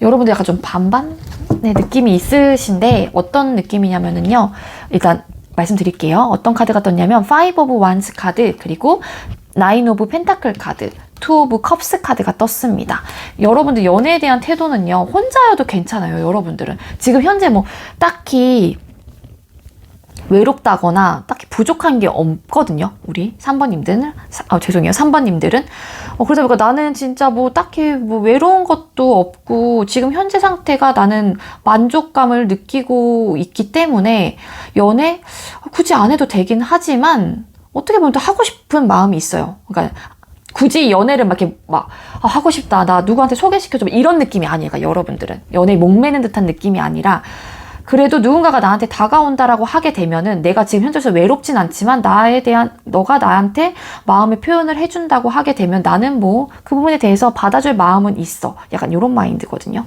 여러분들 약간 좀 반반의 느낌이 있으신데 어떤 느낌이냐면은요. 일단 말씀드릴게요. 어떤 카드가 떴냐면 Five of Wands 카드, 그리고 Nine of Pentacle 카드, Two of Cups 카드가 떴습니다. 여러분들 연애에 대한 태도는요. 혼자여도 괜찮아요. 여러분들은 지금 현재 뭐 딱히 외롭다거나 딱히 부족한 게 없거든요. 우리 3번님들은 죄송해요. 3번님들은 그러다 보니까 나는 진짜 뭐 딱히 뭐 외로운 것도 없고 지금 현재 상태가 나는 만족감을 느끼고 있기 때문에 연애 굳이 안 해도 되긴 하지만 어떻게 보면 또 하고 싶은 마음이 있어요. 그러니까 굳이 연애를 막 이렇게 막 하고 싶다, 나 누구한테 소개시켜줘, 이런 느낌이 아니에요. 그러니까 여러분들은 연애에 목매는 듯한 느낌이 아니라 그래도 누군가가 나한테 다가온다라고 하게 되면은 내가 지금 현재서 외롭진 않지만 너가 나한테 마음의 표현을 해준다고 하게 되면 나는 뭐 그 부분에 대해서 받아줄 마음은 있어. 약간 이런 마인드거든요.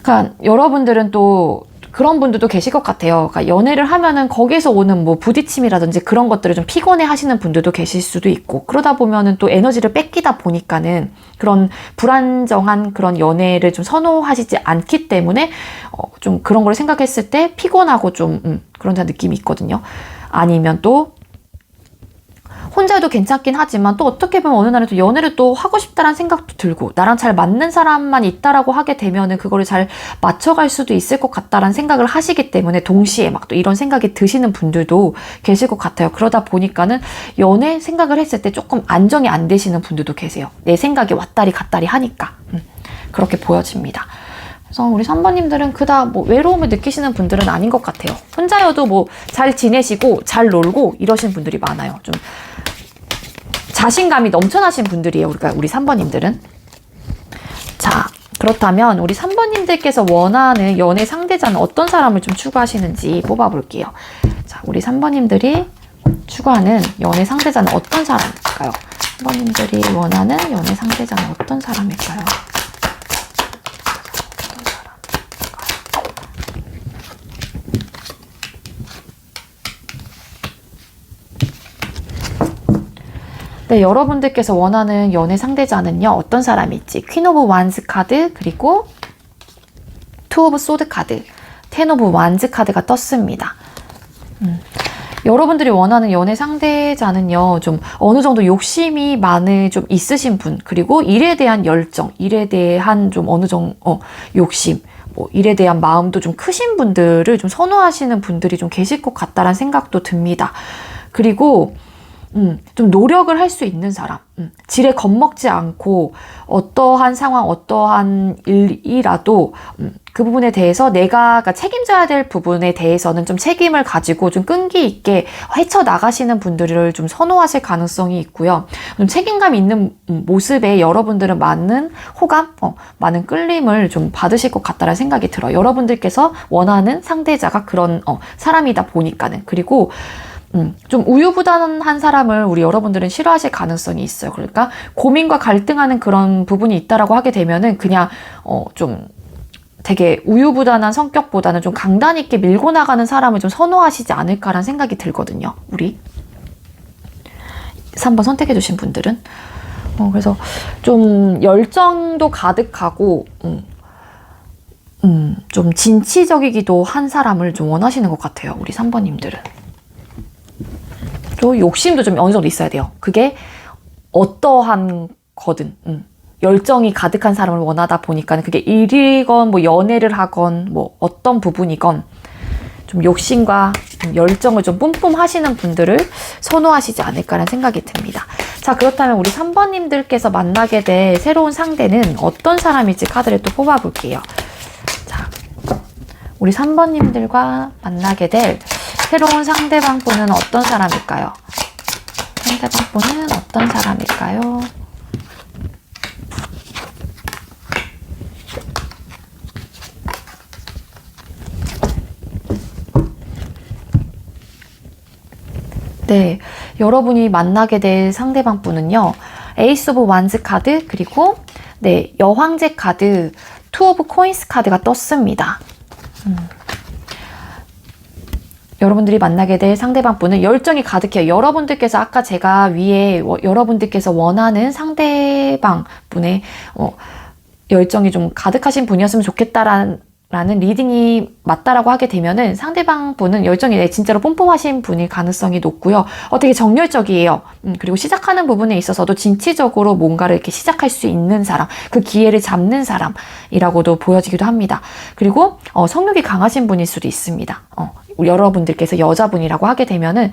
그러니까 여러분들은 또 그런 분들도 계실 것 같아요. 그러니까 연애를 하면은 거기서 오는 뭐 부딪힘이라든지 그런 것들을 좀 피곤해 하시는 분들도 계실 수도 있고, 그러다 보면은 또 에너지를 뺏기다 보니까는 그런 불안정한 그런 연애를 좀 선호하시지 않기 때문에 좀 그런 걸 생각했을 때 피곤하고 좀 그런 느낌이 있거든요. 아니면 또 혼자도 괜찮긴 하지만 또 어떻게 보면 어느 날은 또 연애를 또 하고 싶다라는 생각도 들고 나랑 잘 맞는 사람만 있다라고 하게 되면은 그거를 잘 맞춰갈 수도 있을 것 같다라는 생각을 하시기 때문에 동시에 막 또 이런 생각이 드시는 분들도 계실 것 같아요. 그러다 보니까는 연애 생각을 했을 때 조금 안정이 안 되시는 분들도 계세요. 내 생각이 왔다리 갔다리 하니까 그렇게 보여집니다. 그래서 우리 3번님들은 그닥 뭐 외로움을 느끼시는 분들은 아닌 것 같아요. 혼자여도 뭐 잘 지내시고 잘 놀고 이러신 분들이 많아요. 좀 자신감이 넘쳐나신 분들이에요. 우리 3번님들은. 자, 그렇다면 우리 3번님들께서 원하는 연애 상대자는 어떤 사람을 좀 추구하시는지 뽑아볼게요. 자, 우리 3번님들이 추구하는 연애 상대자는 어떤 사람일까요? 3번님들이 원하는 연애 상대자는 어떤 사람일까요? 네, 여러분들께서 원하는 연애 상대자는요, 어떤 사람일지. 퀸 오브 완스 카드, 그리고 투 오브 소드 카드, 텐 오브 완즈 카드가 떴습니다. 여러분들이 원하는 연애 상대자는요, 좀 어느 정도 욕심이 좀 있으신 분, 그리고 일에 대한 열정, 일에 대한 좀 어느 정도 욕심, 뭐 일에 대한 마음도 좀 크신 분들을 좀 선호하시는 분들이 좀 계실 것 같다라는 생각도 듭니다. 그리고 좀 노력을 할 수 있는 사람, 지레 겁먹지 않고 어떠한 상황, 어떠한 일이라도 그 부분에 대해서 내가 책임져야 될 부분에 대해서는 좀 책임을 가지고 좀 끈기 있게 헤쳐나가시는 분들을 좀 선호하실 가능성이 있고요. 좀 책임감 있는 모습에 여러분들은 많은 호감, 많은 끌림을 좀 받으실 것 같다는 생각이 들어요. 여러분들께서 원하는 상대자가 그런 사람이다 보니까는. 그리고 좀 우유부단한 사람을 우리 여러분들은 싫어하실 가능성이 있어요. 그러니까 고민과 갈등하는 그런 부분이 있다라고 하게 되면은 그냥 좀 되게 우유부단한 성격보다는 좀 강단 있게 밀고 나가는 사람을 좀 선호하시지 않을까라는 생각이 들거든요. 우리 3번 선택해 주신 분들은. 그래서 좀 열정도 가득하고 좀 진취적이기도 한 사람을 좀 원하시는 것 같아요. 우리 3번님들은. 또 욕심도 좀 어느 정도 있어야 돼요. 그게 어떠한 거든. 열정이 가득한 사람을 원하다 보니까 그게 일이건 뭐 연애를 하건 뭐 어떤 부분이건 좀 욕심과 열정을 좀 뿜뿜 하시는 분들을 선호하시지 않을까라는 생각이 듭니다. 자, 그렇다면 우리 3번님들께서 만나게 될 새로운 상대는 어떤 사람일지 카드를 또 뽑아볼게요. 자, 우리 3번님들과 만나게 될 새로운 상대방분은 어떤 사람일까요? 상대방분은 어떤 사람일까요? 네, 여러분이 만나게 될 상대방분은요, 에이스 오브 완즈 카드, 그리고 네, 여황제 카드, 투 오브 코인스 카드가 떴습니다. 여러분들이 만나게 될 상대방분은 열정이 가득해요. 여러분들께서 아까 제가 위에 여러분들께서 원하는 상대방분의 열정이 좀 가득하신 분이었으면 좋겠다라는 리딩이 맞다라고 하게 되면은 상대방분은 열정이 진짜로 뿜뿜하신 분일 가능성이 높고요. 되게 정열적이에요. 그리고 시작하는 부분에 있어서도 진취적으로 뭔가를 이렇게 시작할 수 있는 사람, 그 기회를 잡는 사람이라고도 보여지기도 합니다. 그리고 성욕이 강하신 분일 수도 있습니다. 여러분들께서 여자분이라고 하게 되면은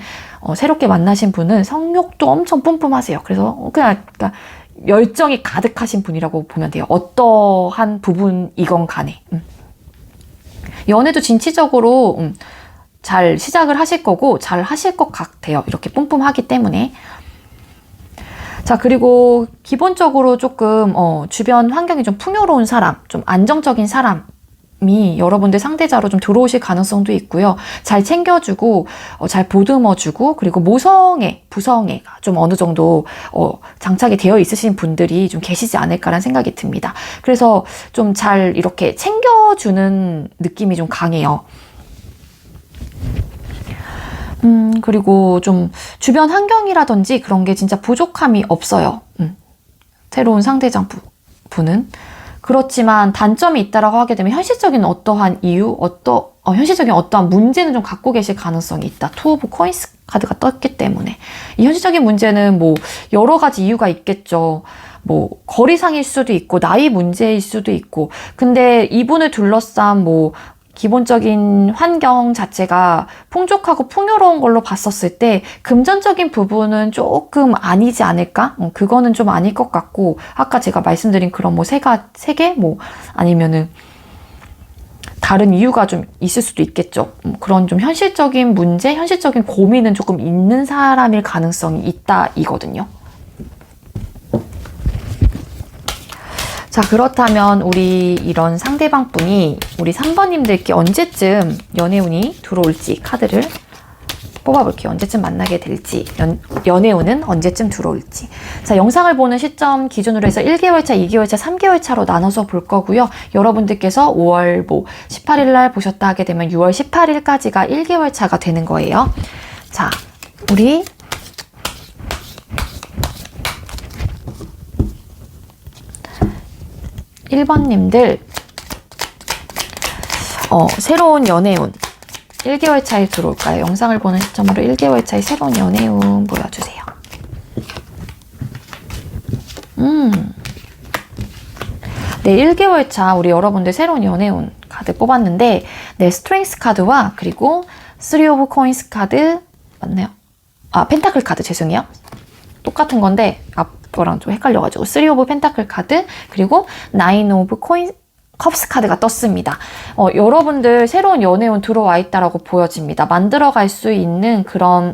새롭게 만나신 분은 성욕도 엄청 뿜뿜하세요. 그래서 그러니까 열정이 가득하신 분이라고 보면 돼요. 어떠한 부분이건 간에. 연애도 진취적으로 잘 시작을 하실 거고 잘 하실 것 같아요. 이렇게 뿜뿜하기 때문에. 자, 그리고 기본적으로 조금 주변 환경이 좀 풍요로운 사람, 좀 안정적인 사람이 여러분들 상대자로 좀 들어오실 가능성도 있고요. 잘 챙겨주고 잘 보듬어주고 그리고 모성애, 부성애가 좀 어느 정도 장착이 되어 있으신 분들이 좀 계시지 않을까라는 생각이 듭니다. 그래서 좀 잘 이렇게 챙겨주는 느낌이 좀 강해요. 그리고 좀 주변 환경이라든지 그런 게 진짜 부족함이 없어요. 새로운 상대장 분은. 그렇지만 단점이 있다라고 하게 되면 현실적인 어떠한 이유, 현실적인 어떠한 문제는 좀 갖고 계실 가능성이 있다. 투 오브 코인스 카드가 떴기 때문에. 이 현실적인 문제는 뭐 여러 가지 이유가 있겠죠. 뭐 거리상일 수도 있고 나이 문제일 수도 있고. 근데 이분을 둘러싼 뭐 기본적인 환경 자체가 풍족하고 풍요로운 걸로 봤었을 때 금전적인 부분은 조금 아니지 않을까? 그거는 좀 아닐 것 같고, 아까 제가 말씀드린 그런 뭐 세 개? 뭐 아니면은 다른 이유가 좀 있을 수도 있겠죠. 그런 좀 현실적인 문제, 현실적인 고민은 조금 있는 사람일 가능성이 있다 이거든요. 자, 그렇다면 우리 이런 상대방 분이 우리 3번님들께 언제쯤 연애운이 들어올지 카드를 뽑아볼게요. 언제쯤 만나게 될지, 연애운은 언제쯤 들어올지. 자, 영상을 보는 시점 기준으로 해서 1개월 차, 2개월 차, 3개월 차로 나눠서 볼 거고요. 여러분들께서 5월 18일 날 보셨다 하게 되면 6월 18일까지가 1개월 차가 되는 거예요. 자, 우리 1번님들 새로운 연애운 1개월 차에 들어올까요? 영상을 보는 시점으로 1개월 차의 새로운 연애운 보여주세요. 네, 1개월 차 우리 여러분들 새로운 연애운 카드 뽑았는데, 네, 스트렝스 카드와 그리고 3 오브 코인스 카드 맞나요? 아, 펜타클 카드 죄송해요. 똑같은 건데 거랑 좀 헷갈려가지고 3 오브 펜타클 카드 그리고 9 오브 컵스 카드가 떴습니다. 여러분들 새로운 연애운 들어와 있다라고 보여집니다. 만들어갈 수 있는 그런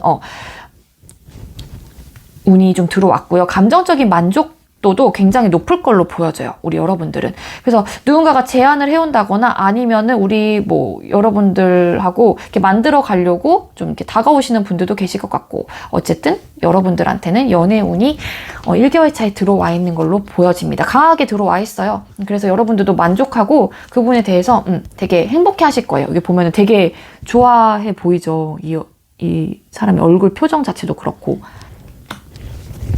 운이 좀 들어왔고요. 감정적인 만족도도 굉장히 높을 걸로 보여져요. 우리 여러분들은. 그래서 누군가가 제안을 해온다거나 아니면은 우리 뭐 여러분들하고 이렇게 만들어 가려고 좀 이렇게 다가오시는 분들도 계실 것 같고, 어쨌든 여러분들한테는 연애운이 1개월 차에 들어와 있는 걸로 보여집니다. 강하게 들어와 있어요. 그래서 여러분들도 만족하고 그 부분에 대해서 되게 행복해 하실 거예요. 여기 보면은 되게 좋아해 보이죠. 이 사람의 얼굴 표정 자체도 그렇고.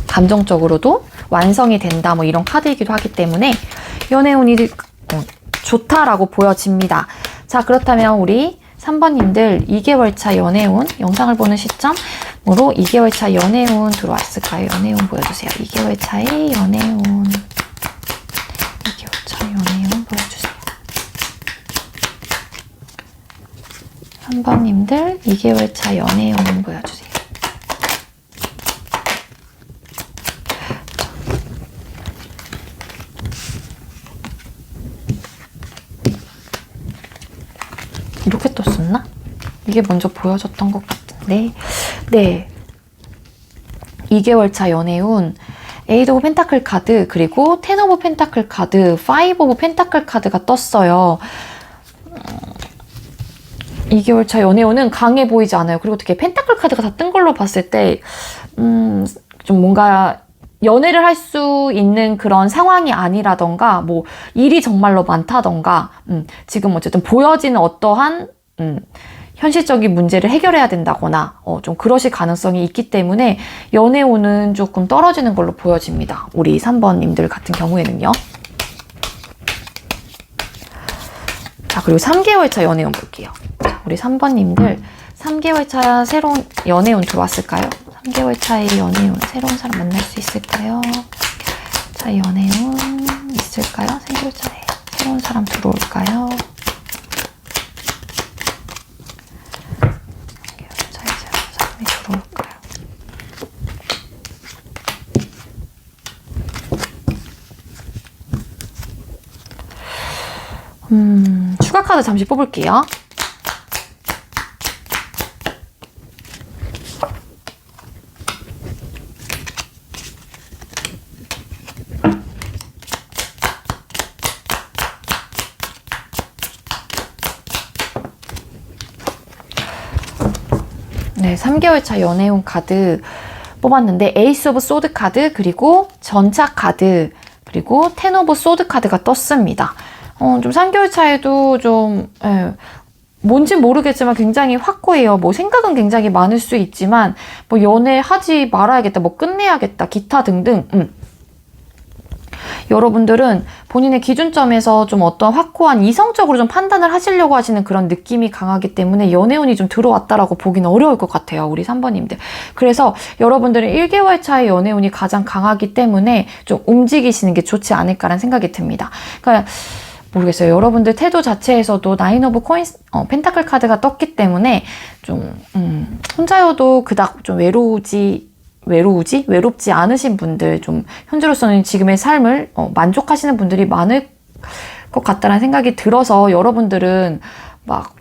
감정적으로도 완성이 된다 뭐 이런 카드이기도 하기 때문에 연애운이 좋다라고 보여집니다. 자, 그렇다면 우리 3번님들 2개월 차 연애운 영상을 보는 시점 으로 2개월 차 연애운 들어왔을까요? 연애운 보여주세요. 2개월 차의 연애운. 2개월 차 연애운 보여주세요. 3번님들 2개월 차 연애운 보여주세요. 이렇게 떴었나? 이게 먼저 보여줬던 것 같은데. 네. 2개월 차 연애운, 에이드 오브 펜타클 카드, 그리고 텐 오브 펜타클 카드, 파이브 오브 펜타클 카드가 떴어요. 2개월 차 연애운은 강해 보이지 않아요. 그리고 어떻게 펜타클 카드가 다 뜬 걸로 봤을 때, 좀 뭔가 연애를 할 수 있는 그런 상황이 아니라던가, 뭐, 일이 정말로 많다던가, 지금 어쨌든 보여지는 어떠한, 현실적인 문제를 해결해야 된다거나, 좀 그러실 가능성이 있기 때문에 연애운은 조금 떨어지는 걸로 보여집니다. 우리 3번님들 같은 경우에는요. 자, 그리고 3개월 차 연애운 볼게요. 자, 우리 3번님들 3개월 차 새로운 연애운 들어왔을까요? 3개월 차의 연애운, 새로운 사람 만날 수 있을까요? 자, 연애운 있을까요? 3개월 차에 새로운 사람 들어올까요? 3개월 차에 새로운 사람이 들어올까요? 추가 카드 잠시 뽑을게요. 네, 3개월 차 연애운 카드 뽑았는데 에이스 오브 소드 카드, 그리고 전차 카드, 그리고 텐 오브 소드 카드가 떴습니다. 좀 3개월 차에도 좀 뭔진 모르겠지만 굉장히 확고해요. 뭐 생각은 굉장히 많을 수 있지만 뭐 연애하지 말아야겠다, 뭐 끝내야겠다, 기타 등등. 여러분들은 본인의 기준점에서 좀 어떤 확고한 이성적으로 좀 판단을 하시려고 하시는 그런 느낌이 강하기 때문에 연애운이 좀 들어왔다라고 보기는 어려울 것 같아요. 우리 3번님들. 그래서 여러분들은 1개월 차의 연애운이 가장 강하기 때문에 좀 움직이시는 게 좋지 않을까라는 생각이 듭니다. 그러니까 모르겠어요. 여러분들 태도 자체에서도 나인 오브 코인스, 펜타클 카드가 떴기 때문에 좀 혼자여도 그닥 좀 외롭지 않으신 분들, 좀 현재로서는 지금의 삶을 만족하시는 분들이 많을 것 같다는 생각이 들어서 여러분들은 막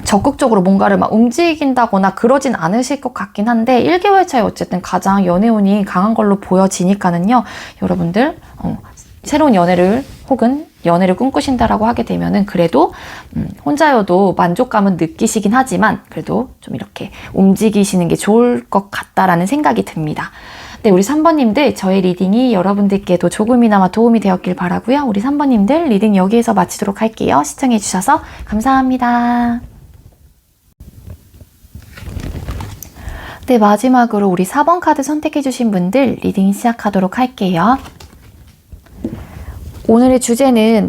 적극적으로 뭔가를 막 움직인다거나 그러진 않으실 것 같긴 한데 1개월 차에 어쨌든 가장 연애운이 강한 걸로 보여지니까는요. 여러분들 새로운 연애를 혹은 연애를 꿈꾸신다라고 하게 되면은 그래도 혼자여도 만족감은 느끼시긴 하지만 그래도 좀 이렇게 움직이시는 게 좋을 것 같다라는 생각이 듭니다. 네, 우리 3번님들 저의 리딩이 여러분들께도 조금이나마 도움이 되었길 바라고요. 우리 3번님들 리딩 여기에서 마치도록 할게요. 시청해주셔서 감사합니다. 네, 마지막으로 우리 4번 카드 선택해주신 분들 리딩 시작하도록 할게요. 오늘의 주제는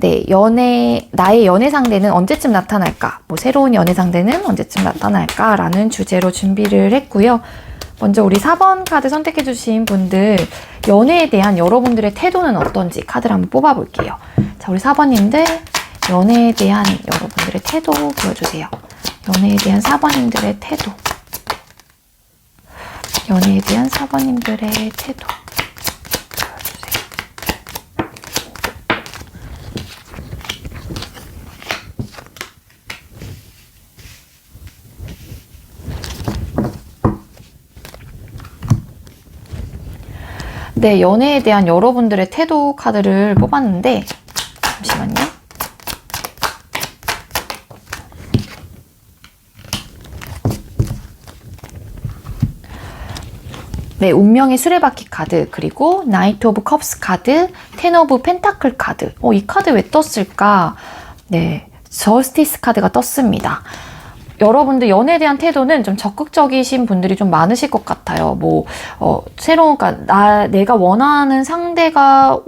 나의 연애 상대는 언제쯤 나타날까? 뭐 새로운 연애 상대는 언제쯤 나타날까? 라는 주제로 준비를 했고요. 먼저 우리 4번 카드 선택해주신 분들 연애에 대한 여러분들의 태도는 어떤지 카드를 한번 뽑아볼게요. 자, 우리 4번님들 연애에 대한 여러분들의 태도 보여주세요. 연애에 대한 4번님들의 태도. 연애에 대한 4번님들의 태도. 네, 연애에 대한 여러분들의 태도 카드를 뽑았는데 잠시만요. 네, 운명의 수레바퀴 카드, 그리고 나이트 오브 컵스 카드, 텐 오브 펜타클 카드. 이 카드 왜 떴을까? 네, 저스티스 카드가 떴습니다. 여러분들 연애에 대한 태도는 좀 적극적이신 분들이 좀 많으실 것 같아요. 그러니까 내가 원하는 상대가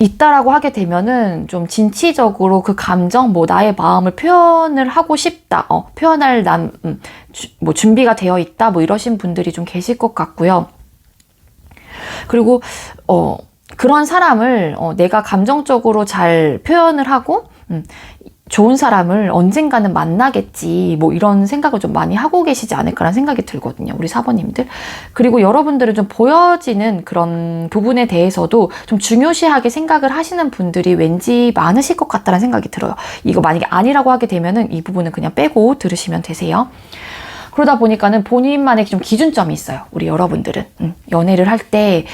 있다라고 하게 되면은 좀 진취적으로 그 감정, 뭐 나의 마음을 표현을 하고 싶다, 표현할 뭐 준비가 되어 있다, 뭐 이러신 분들이 좀 계실 것 같고요. 그리고 그런 사람을 내가 감정적으로 잘 표현을 하고 좋은 사람을 언젠가는 만나겠지, 뭐 이런 생각을 좀 많이 하고 계시지 않을까라는 생각이 들거든요, 우리 사번님들. 그리고 여러분들은 좀 보여지는 그런 부분에 대해서도 좀 중요시하게 생각을 하시는 분들이 왠지 많으실 것 같다는 생각이 들어요. 이거 만약에 아니라고 하게 되면은 이 부분은 그냥 빼고 들으시면 되세요. 그러다 보니까는 본인만의 좀 기준점이 있어요, 우리 여러분들은. 연애를 할 때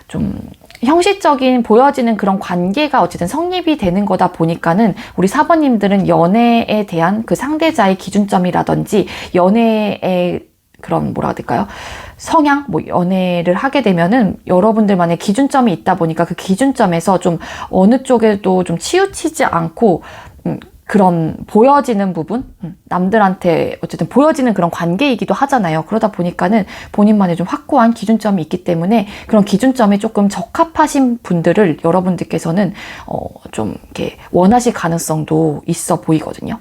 좀 형식적인 보여지는 그런 관계가 어쨌든 성립이 되는 거다 보니까는 우리 사번님들은 연애에 대한 그 상대자의 기준점이라든지 연애의 그런 뭐라 해야 될까요? 성향, 뭐 연애를 하게 되면은 여러분들만의 기준점이 있다 보니까 그 기준점에서 좀 어느 쪽에도 좀 치우치지 않고 그런 보여지는 부분, 남들한테 어쨌든 보여지는 그런 관계이기도 하잖아요. 그러다 보니까는 본인만의 좀 확고한 기준점이 있기 때문에 그런 기준점에 조금 적합하신 분들을 여러분들께서는 좀 이렇게 원하실 가능성도 있어 보이거든요.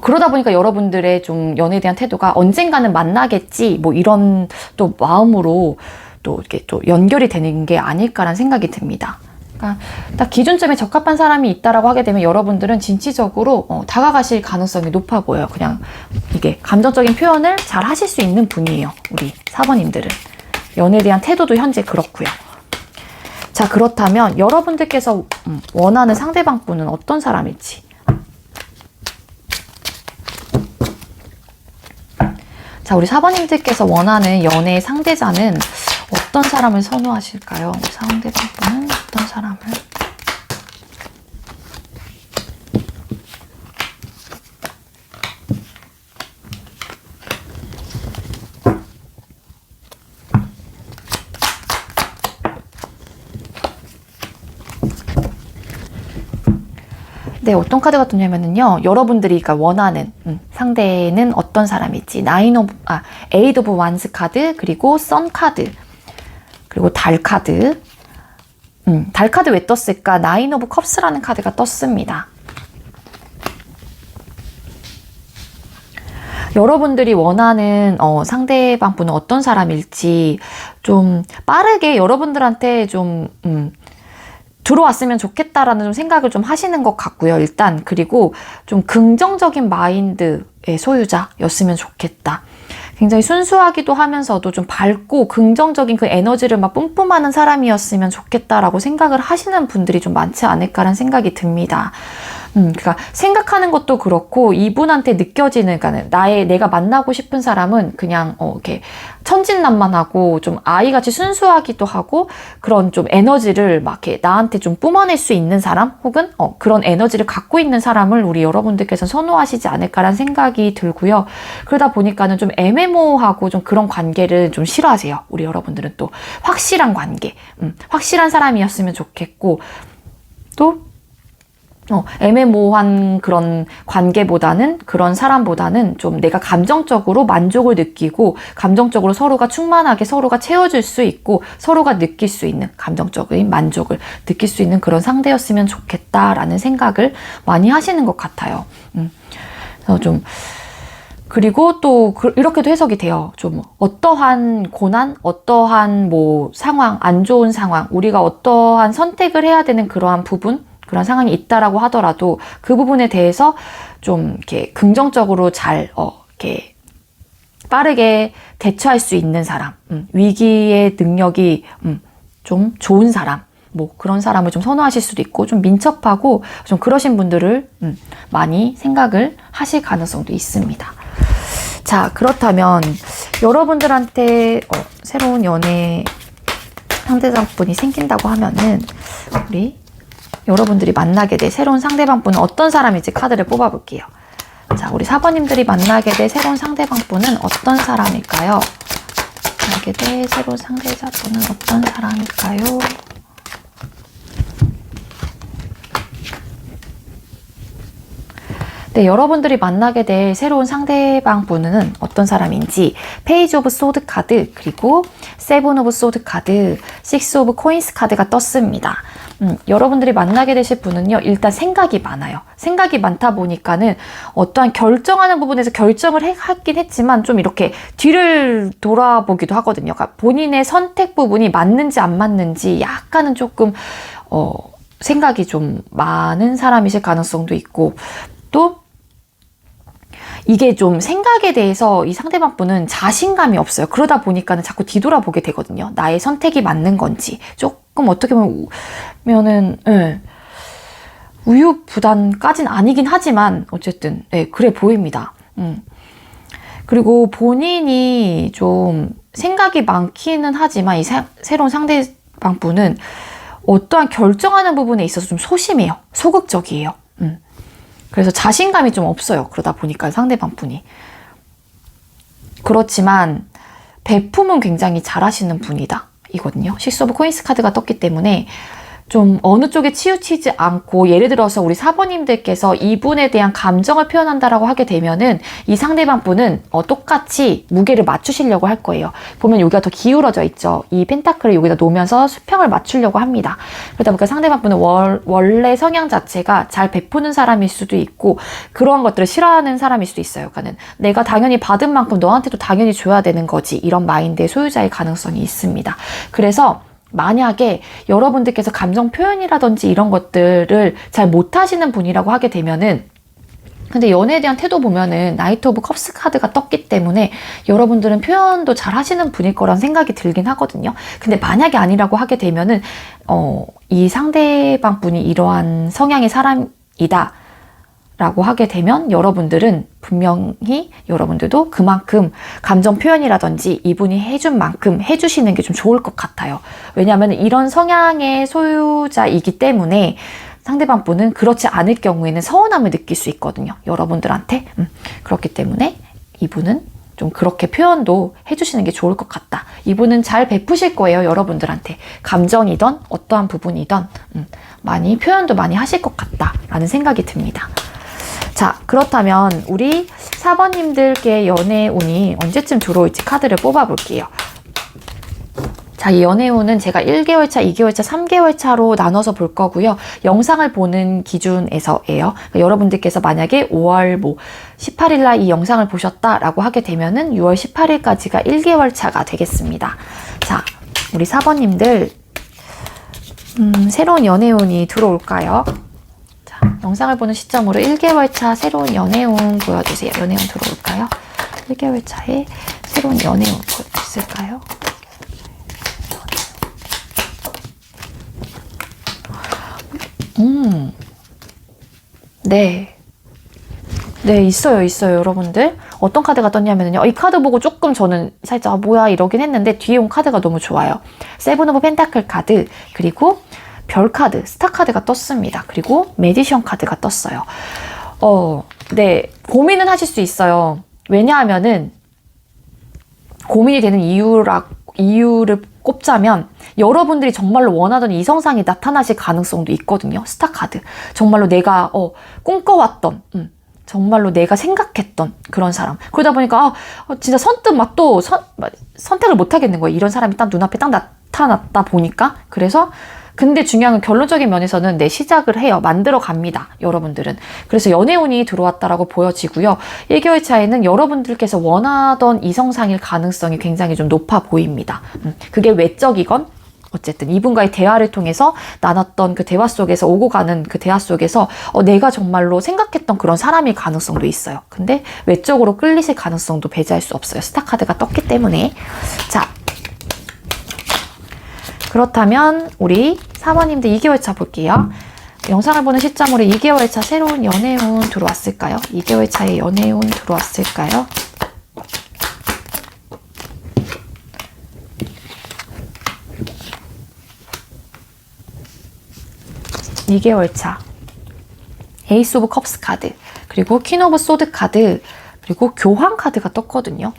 그러다 보니까 여러분들의 좀 연애에 대한 태도가 언젠가는 만나겠지, 뭐 이런 또 마음으로 또 이렇게 또 연결이 되는 게 아닐까라는 생각이 듭니다. 그러니까 딱 기준점에 적합한 사람이 있다라고 하게 되면 여러분들은 진취적으로 다가가실 가능성이 높아 보여요. 그냥 이게 감정적인 표현을 잘 하실 수 있는 분이에요, 우리 사번님들은. 연애에 대한 태도도 현재 그렇고요. 자, 그렇다면 여러분들께서 원하는 상대방 분은 어떤 사람일지. 자, 우리 사번님들께서 원하는 연애의 상대자는 어떤 사람을 선호하실까요? 상대방 분은 어떤 사람을? 네, 어떤 카드가 떴냐면요, 여러분들이 그러니까 원하는 상대는 어떤 사람일지. 에이드 오브 완스 카드, 그리고 선 카드, 그리고 달 카드. 달 카드 왜 떴을까? 나인 오브 컵스라는 카드가 떴습니다. 여러분들이 원하는 상대방 분은 어떤 사람일지 좀 빠르게 여러분들한테 좀 들어왔으면 좋겠다라는 좀 생각을 좀 하시는 것 같고요, 일단. 그리고 좀 긍정적인 마인드의 소유자였으면 좋겠다. 굉장히 순수하기도 하면서도 좀 밝고 긍정적인 그 에너지를 막 뿜뿜하는 사람이었으면 좋겠다라고 생각을 하시는 분들이 좀 많지 않을까라는 생각이 듭니다. 그러니까 생각하는 것도 그렇고 이분한테 느껴지는, 그러니까 내가 만나고 싶은 사람은 그냥 이렇게 천진난만하고 좀 아이같이 순수하기도 하고 그런 좀 에너지를 막 이렇게 나한테 좀 뿜어낼 수 있는 사람, 혹은 그런 에너지를 갖고 있는 사람을 우리 여러분들께서 선호하시지 않을까라는 생각이 들고요. 그러다 보니까는 좀 애매모호하고 좀 그런 관계를 좀 싫어하세요, 우리 여러분들은. 또 확실한 관계, 확실한 사람이었으면 좋겠고, 또 애매모호한 그런 관계보다는, 그런 사람보다는 좀 내가 감정적으로 만족을 느끼고 감정적으로 서로가 충만하게 서로가 채워줄 수 있고 서로가 느낄 수 있는 감정적인 만족을 느낄 수 있는 그런 상대였으면 좋겠다라는 생각을 많이 하시는 것 같아요. 그래서 좀, 그리고 또 이렇게도 해석이 돼요. 좀 어떠한 고난, 어떠한 뭐 상황, 안 좋은 상황, 우리가 어떠한 선택을 해야 되는 그러한 부분, 그런 상황이 있다라고 하더라도 그 부분에 대해서 좀 이렇게 긍정적으로 잘 이렇게 빠르게 대처할 수 있는 사람, 위기의 능력이 좀 좋은 사람, 뭐 그런 사람을 좀 선호하실 수도 있고, 좀 민첩하고 좀 그러신 분들을 많이 생각을 하실 가능성도 있습니다. 자, 그렇다면 여러분들한테 새로운 연애 상대방분이 생긴다고 하면은 우리 여러분들이 만나게 될 새로운 상대방분은 어떤 사람일지 카드를 뽑아볼게요. 자, 우리 사번님들이 만나게 될 새로운 상대방분은 어떤 사람일까요? 만나게 될 새로운 상대자분은 어떤 사람일까요? 네, 여러분들이 만나게 될 새로운 상대방 분은 어떤 사람인지 페이지 오브 소드 카드, 그리고 세븐 오브 소드 카드, 식스 오브 코인스 카드가 떴습니다. 여러분들이 만나게 되실 분은요, 일단 생각이 많아요. 생각이 많다 보니까는 어떠한 결정하는 부분에서 결정을 하긴 했지만 좀 이렇게 뒤를 돌아보기도 하거든요. 그러니까 본인의 선택 부분이 맞는지 안 맞는지 약간은 조금 생각이 좀 많은 사람이실 가능성도 있고, 또 이게 좀 생각에 대해서 이 상대방 분은 자신감이 없어요. 그러다 보니까는 자꾸 뒤돌아보게 되거든요. 나의 선택이 맞는 건지. 조금 어떻게 보면은 우유부단까진 아니긴 하지만 어쨌든 그래 보입니다. 그리고 본인이 좀 생각이 많기는 하지만 이 새로운 상대방 분은 어떠한 결정하는 부분에 있어서 좀 소심해요. 소극적이에요. 그래서 자신감이 좀 없어요. 그러다 보니까 상대방 분이. 그렇지만 배품은 굉장히 잘하시는 분이다. 이거든요. 식스 오브 코인스 카드가 떴기 때문에 좀 어느 쪽에 치우치지 않고, 예를 들어서 우리 사모님들께서 이분에 대한 감정을 표현한다라고 하게 되면은 이 상대방 분은 똑같이 무게를 맞추시려고 할 거예요. 보면 여기가 더 기울어져 있죠. 이 펜타클을 여기다 놓으면서 수평을 맞추려고 합니다. 그러다 보니까 상대방 분은 원래 성향 자체가 잘 베푸는 사람일 수도 있고 그러한 것들을 싫어하는 사람일 수도 있어요. 그러니까 내가 당연히 받은 만큼 너한테도 당연히 줘야 되는 거지, 이런 마인드의 소유자일 가능성이 있습니다. 그래서 만약에 여러분들께서 감정 표현이라든지 이런 것들을 잘 못하시는 분이라고 하게 되면은, 근데 연애에 대한 태도 보면은 나이트 오브 컵스 카드가 떴기 때문에 여러분들은 표현도 잘 하시는 분일 거란 생각이 들긴 하거든요. 근데 만약에 아니라고 하게 되면은 이 상대방 분이 이러한 성향의 사람이다 라고 하게 되면 여러분들은 분명히 여러분들도 그만큼 감정 표현이라든지 이분이 해준 만큼 해주시는 게 좀 좋을 것 같아요. 왜냐하면 이런 성향의 소유자이기 때문에 상대방 분은 그렇지 않을 경우에는 서운함을 느낄 수 있거든요. 여러분들한테. 그렇기 때문에 이분은 좀 그렇게 표현도 해주시는 게 좋을 것 같다. 이분은 잘 베푸실 거예요. 여러분들한테. 감정이든 어떠한 부분이든 많이 표현도 많이 하실 것 같다라는 생각이 듭니다. 자, 그렇다면 우리 4번님들께 연애운이 언제쯤 들어올지 카드를 뽑아볼게요. 자, 이 연애운은 제가 1개월 차, 2개월 차, 3개월 차로 나눠서 볼 거고요. 영상을 보는 기준에서예요. 그러니까 여러분들께서 만약에 5월 18일 날 이 영상을 보셨다라고 하게 되면은 6월 18일까지가 1개월 차가 되겠습니다. 자, 우리 4번님들 새로운 연애운이 들어올까요? 영상을 보는 시점으로 1개월 차 새로운 연애운 보여주세요. 연애운 들어올까요? 1개월 차에 새로운 연애운 있을까요? 네. 네, 있어요, 여러분들. 어떤 카드가 떴냐면요. 이 카드 보고 조금 저는 살짝 뭐야 이러긴 했는데 뒤에 온 카드가 너무 좋아요. 세븐 오브 펜타클 카드, 그리고 별 카드, 스타 카드가 떴습니다. 그리고 매지션 카드가 떴어요. 네, 고민은 하실 수 있어요. 왜냐하면은 고민이 되는 이유를 꼽자면 여러분들이 정말로 원하던 이성상이 나타나실 가능성도 있거든요. 스타 카드. 정말로 내가 꿈꿔왔던 정말로 내가 생각했던 그런 사람. 그러다 보니까 진짜 선뜻 막 또 선택을 못 하겠는 거예요. 이런 사람이 딱 눈앞에 딱 나타났다 보니까. 그래서 근데 중요한 건 결론적인 면에서는 시작을 해요. 만들어 갑니다. 여러분들은. 그래서 연애운이 들어왔다라고 보여지고요. 1개월 차에는 여러분들께서 원하던 이성상일 가능성이 굉장히 좀 높아 보입니다. 그게 외적이건 어쨌든 이분과의 대화를 통해서 나눴던 그 대화 속에서 오고 가는 그 대화 속에서 내가 정말로 생각했던 그런 사람일 가능성도 있어요. 근데 외적으로 끌리실 가능성도 배제할 수 없어요. 스타 카드가 떴기 때문에. 자, 그렇다면 우리 4번님들 2개월 차 볼게요. 영상을 보는 시점으로 2개월 차 새로운 연애운 들어왔을까요? 2개월 차에 연애운 들어왔을까요? (2개월 차) 에이스 오브 컵스 카드, 그리고 퀸 오브 소드 카드, 그리고 교황 카드가 떴거든요.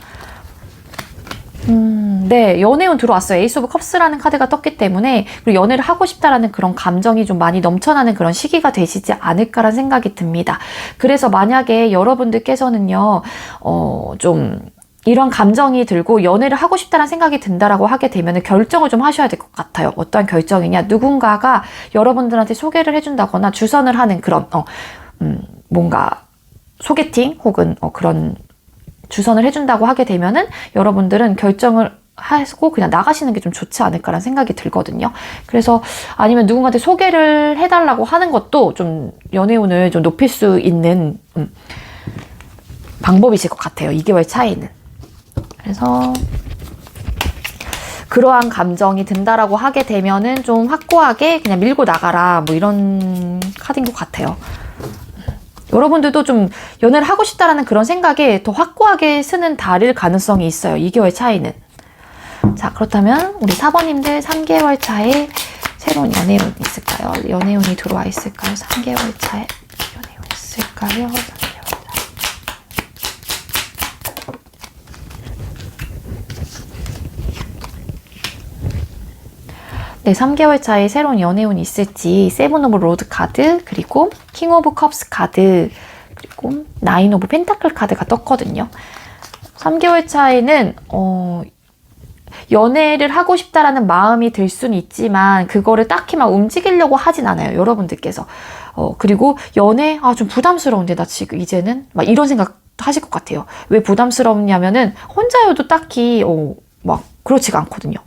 네, 연애운 들어왔어요. 에이스 오브 컵스라는 카드가 떴기 때문에, 그리고 연애를 하고 싶다라는 그런 감정이 좀 많이 넘쳐나는 그런 시기가 되시지 않을까라는 생각이 듭니다. 그래서 만약에 여러분들께서는요, 좀 이런 감정이 들고 연애를 하고 싶다는 생각이 든다라고 하게 되면 결정을 좀 하셔야 될 것 같아요. 어떠한 결정이냐? 누군가가 여러분들한테 소개를 해준다거나 주선을 하는 그런 뭔가 소개팅 혹은 그런 주선을 해준다고 하게 되면은 여러분들은 결정을 하고 그냥 나가시는 게 좀 좋지 않을까라는 생각이 들거든요. 그래서 아니면 누군가한테 소개를 해달라고 하는 것도 좀 연애운을 좀 높일 수 있는 방법이실 것 같아요. 2개월 차이는. 그래서 그러한 감정이 든다라고 하게 되면은 좀 확고하게 그냥 밀고 나가라 뭐 이런 카드인 것 같아요. 여러분들도 좀 연애를 하고 싶다라는 그런 생각에 더 확고하게 쓰는 달일 가능성이 있어요. 2개월 차이는. 자, 그렇다면 우리 4번님들 3개월 차에 새로운 연애운이 있을까요? 연애운이 들어와 있을까요? 3개월 차에 연애운이 있을까요? 3개월 차에. 네, 3개월 차에 새로운 연애운이 있을지 세븐 오브 로드 카드, 그리고 킹 오브 컵스 카드, 그리고 나인 오브 펜타클 카드가 떴거든요. 3개월 차에는 연애를 하고 싶다라는 마음이 들 수는 있지만 그거를 딱히 막 움직이려고 하진 않아요. 여러분들께서. 그리고 연애? 좀 부담스러운데 나 지금 이제는? 막 이런 생각 하실 것 같아요. 왜 부담스럽냐면은 혼자여도 딱히 막 그렇지가 않거든요.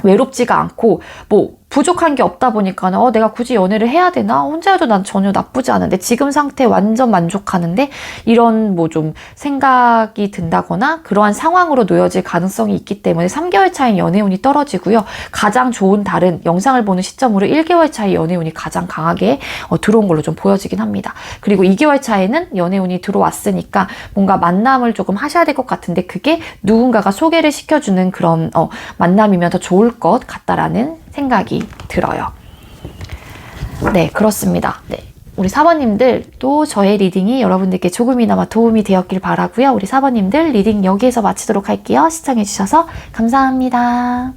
외롭지가 않고 뭐 부족한 게 없다 보니까 내가 굳이 연애를 해야 되나? 혼자여도 난 전혀 나쁘지 않은데 지금 상태 완전 만족하는데 이런 뭐 좀 생각이 든다거나 그러한 상황으로 놓여질 가능성이 있기 때문에 3개월 차인 연애운이 떨어지고요. 가장 좋은 달은 영상을 보는 시점으로 1개월 차의 연애운이 가장 강하게 들어온 걸로 좀 보여지긴 합니다. 그리고 2개월 차에는 연애운이 들어왔으니까 뭔가 만남을 조금 하셔야 될 것 같은데 그게 누군가가 소개를 시켜주는 그런 만남이면 더 좋을 것 같다라는 생각이 들어요. 네, 그렇습니다. 네. 우리 4번님들도 저의 리딩이 여러분들께 조금이나마 도움이 되었길 바라고요. 우리 4번님들 리딩 여기에서 마치도록 할게요. 시청해주셔서 감사합니다.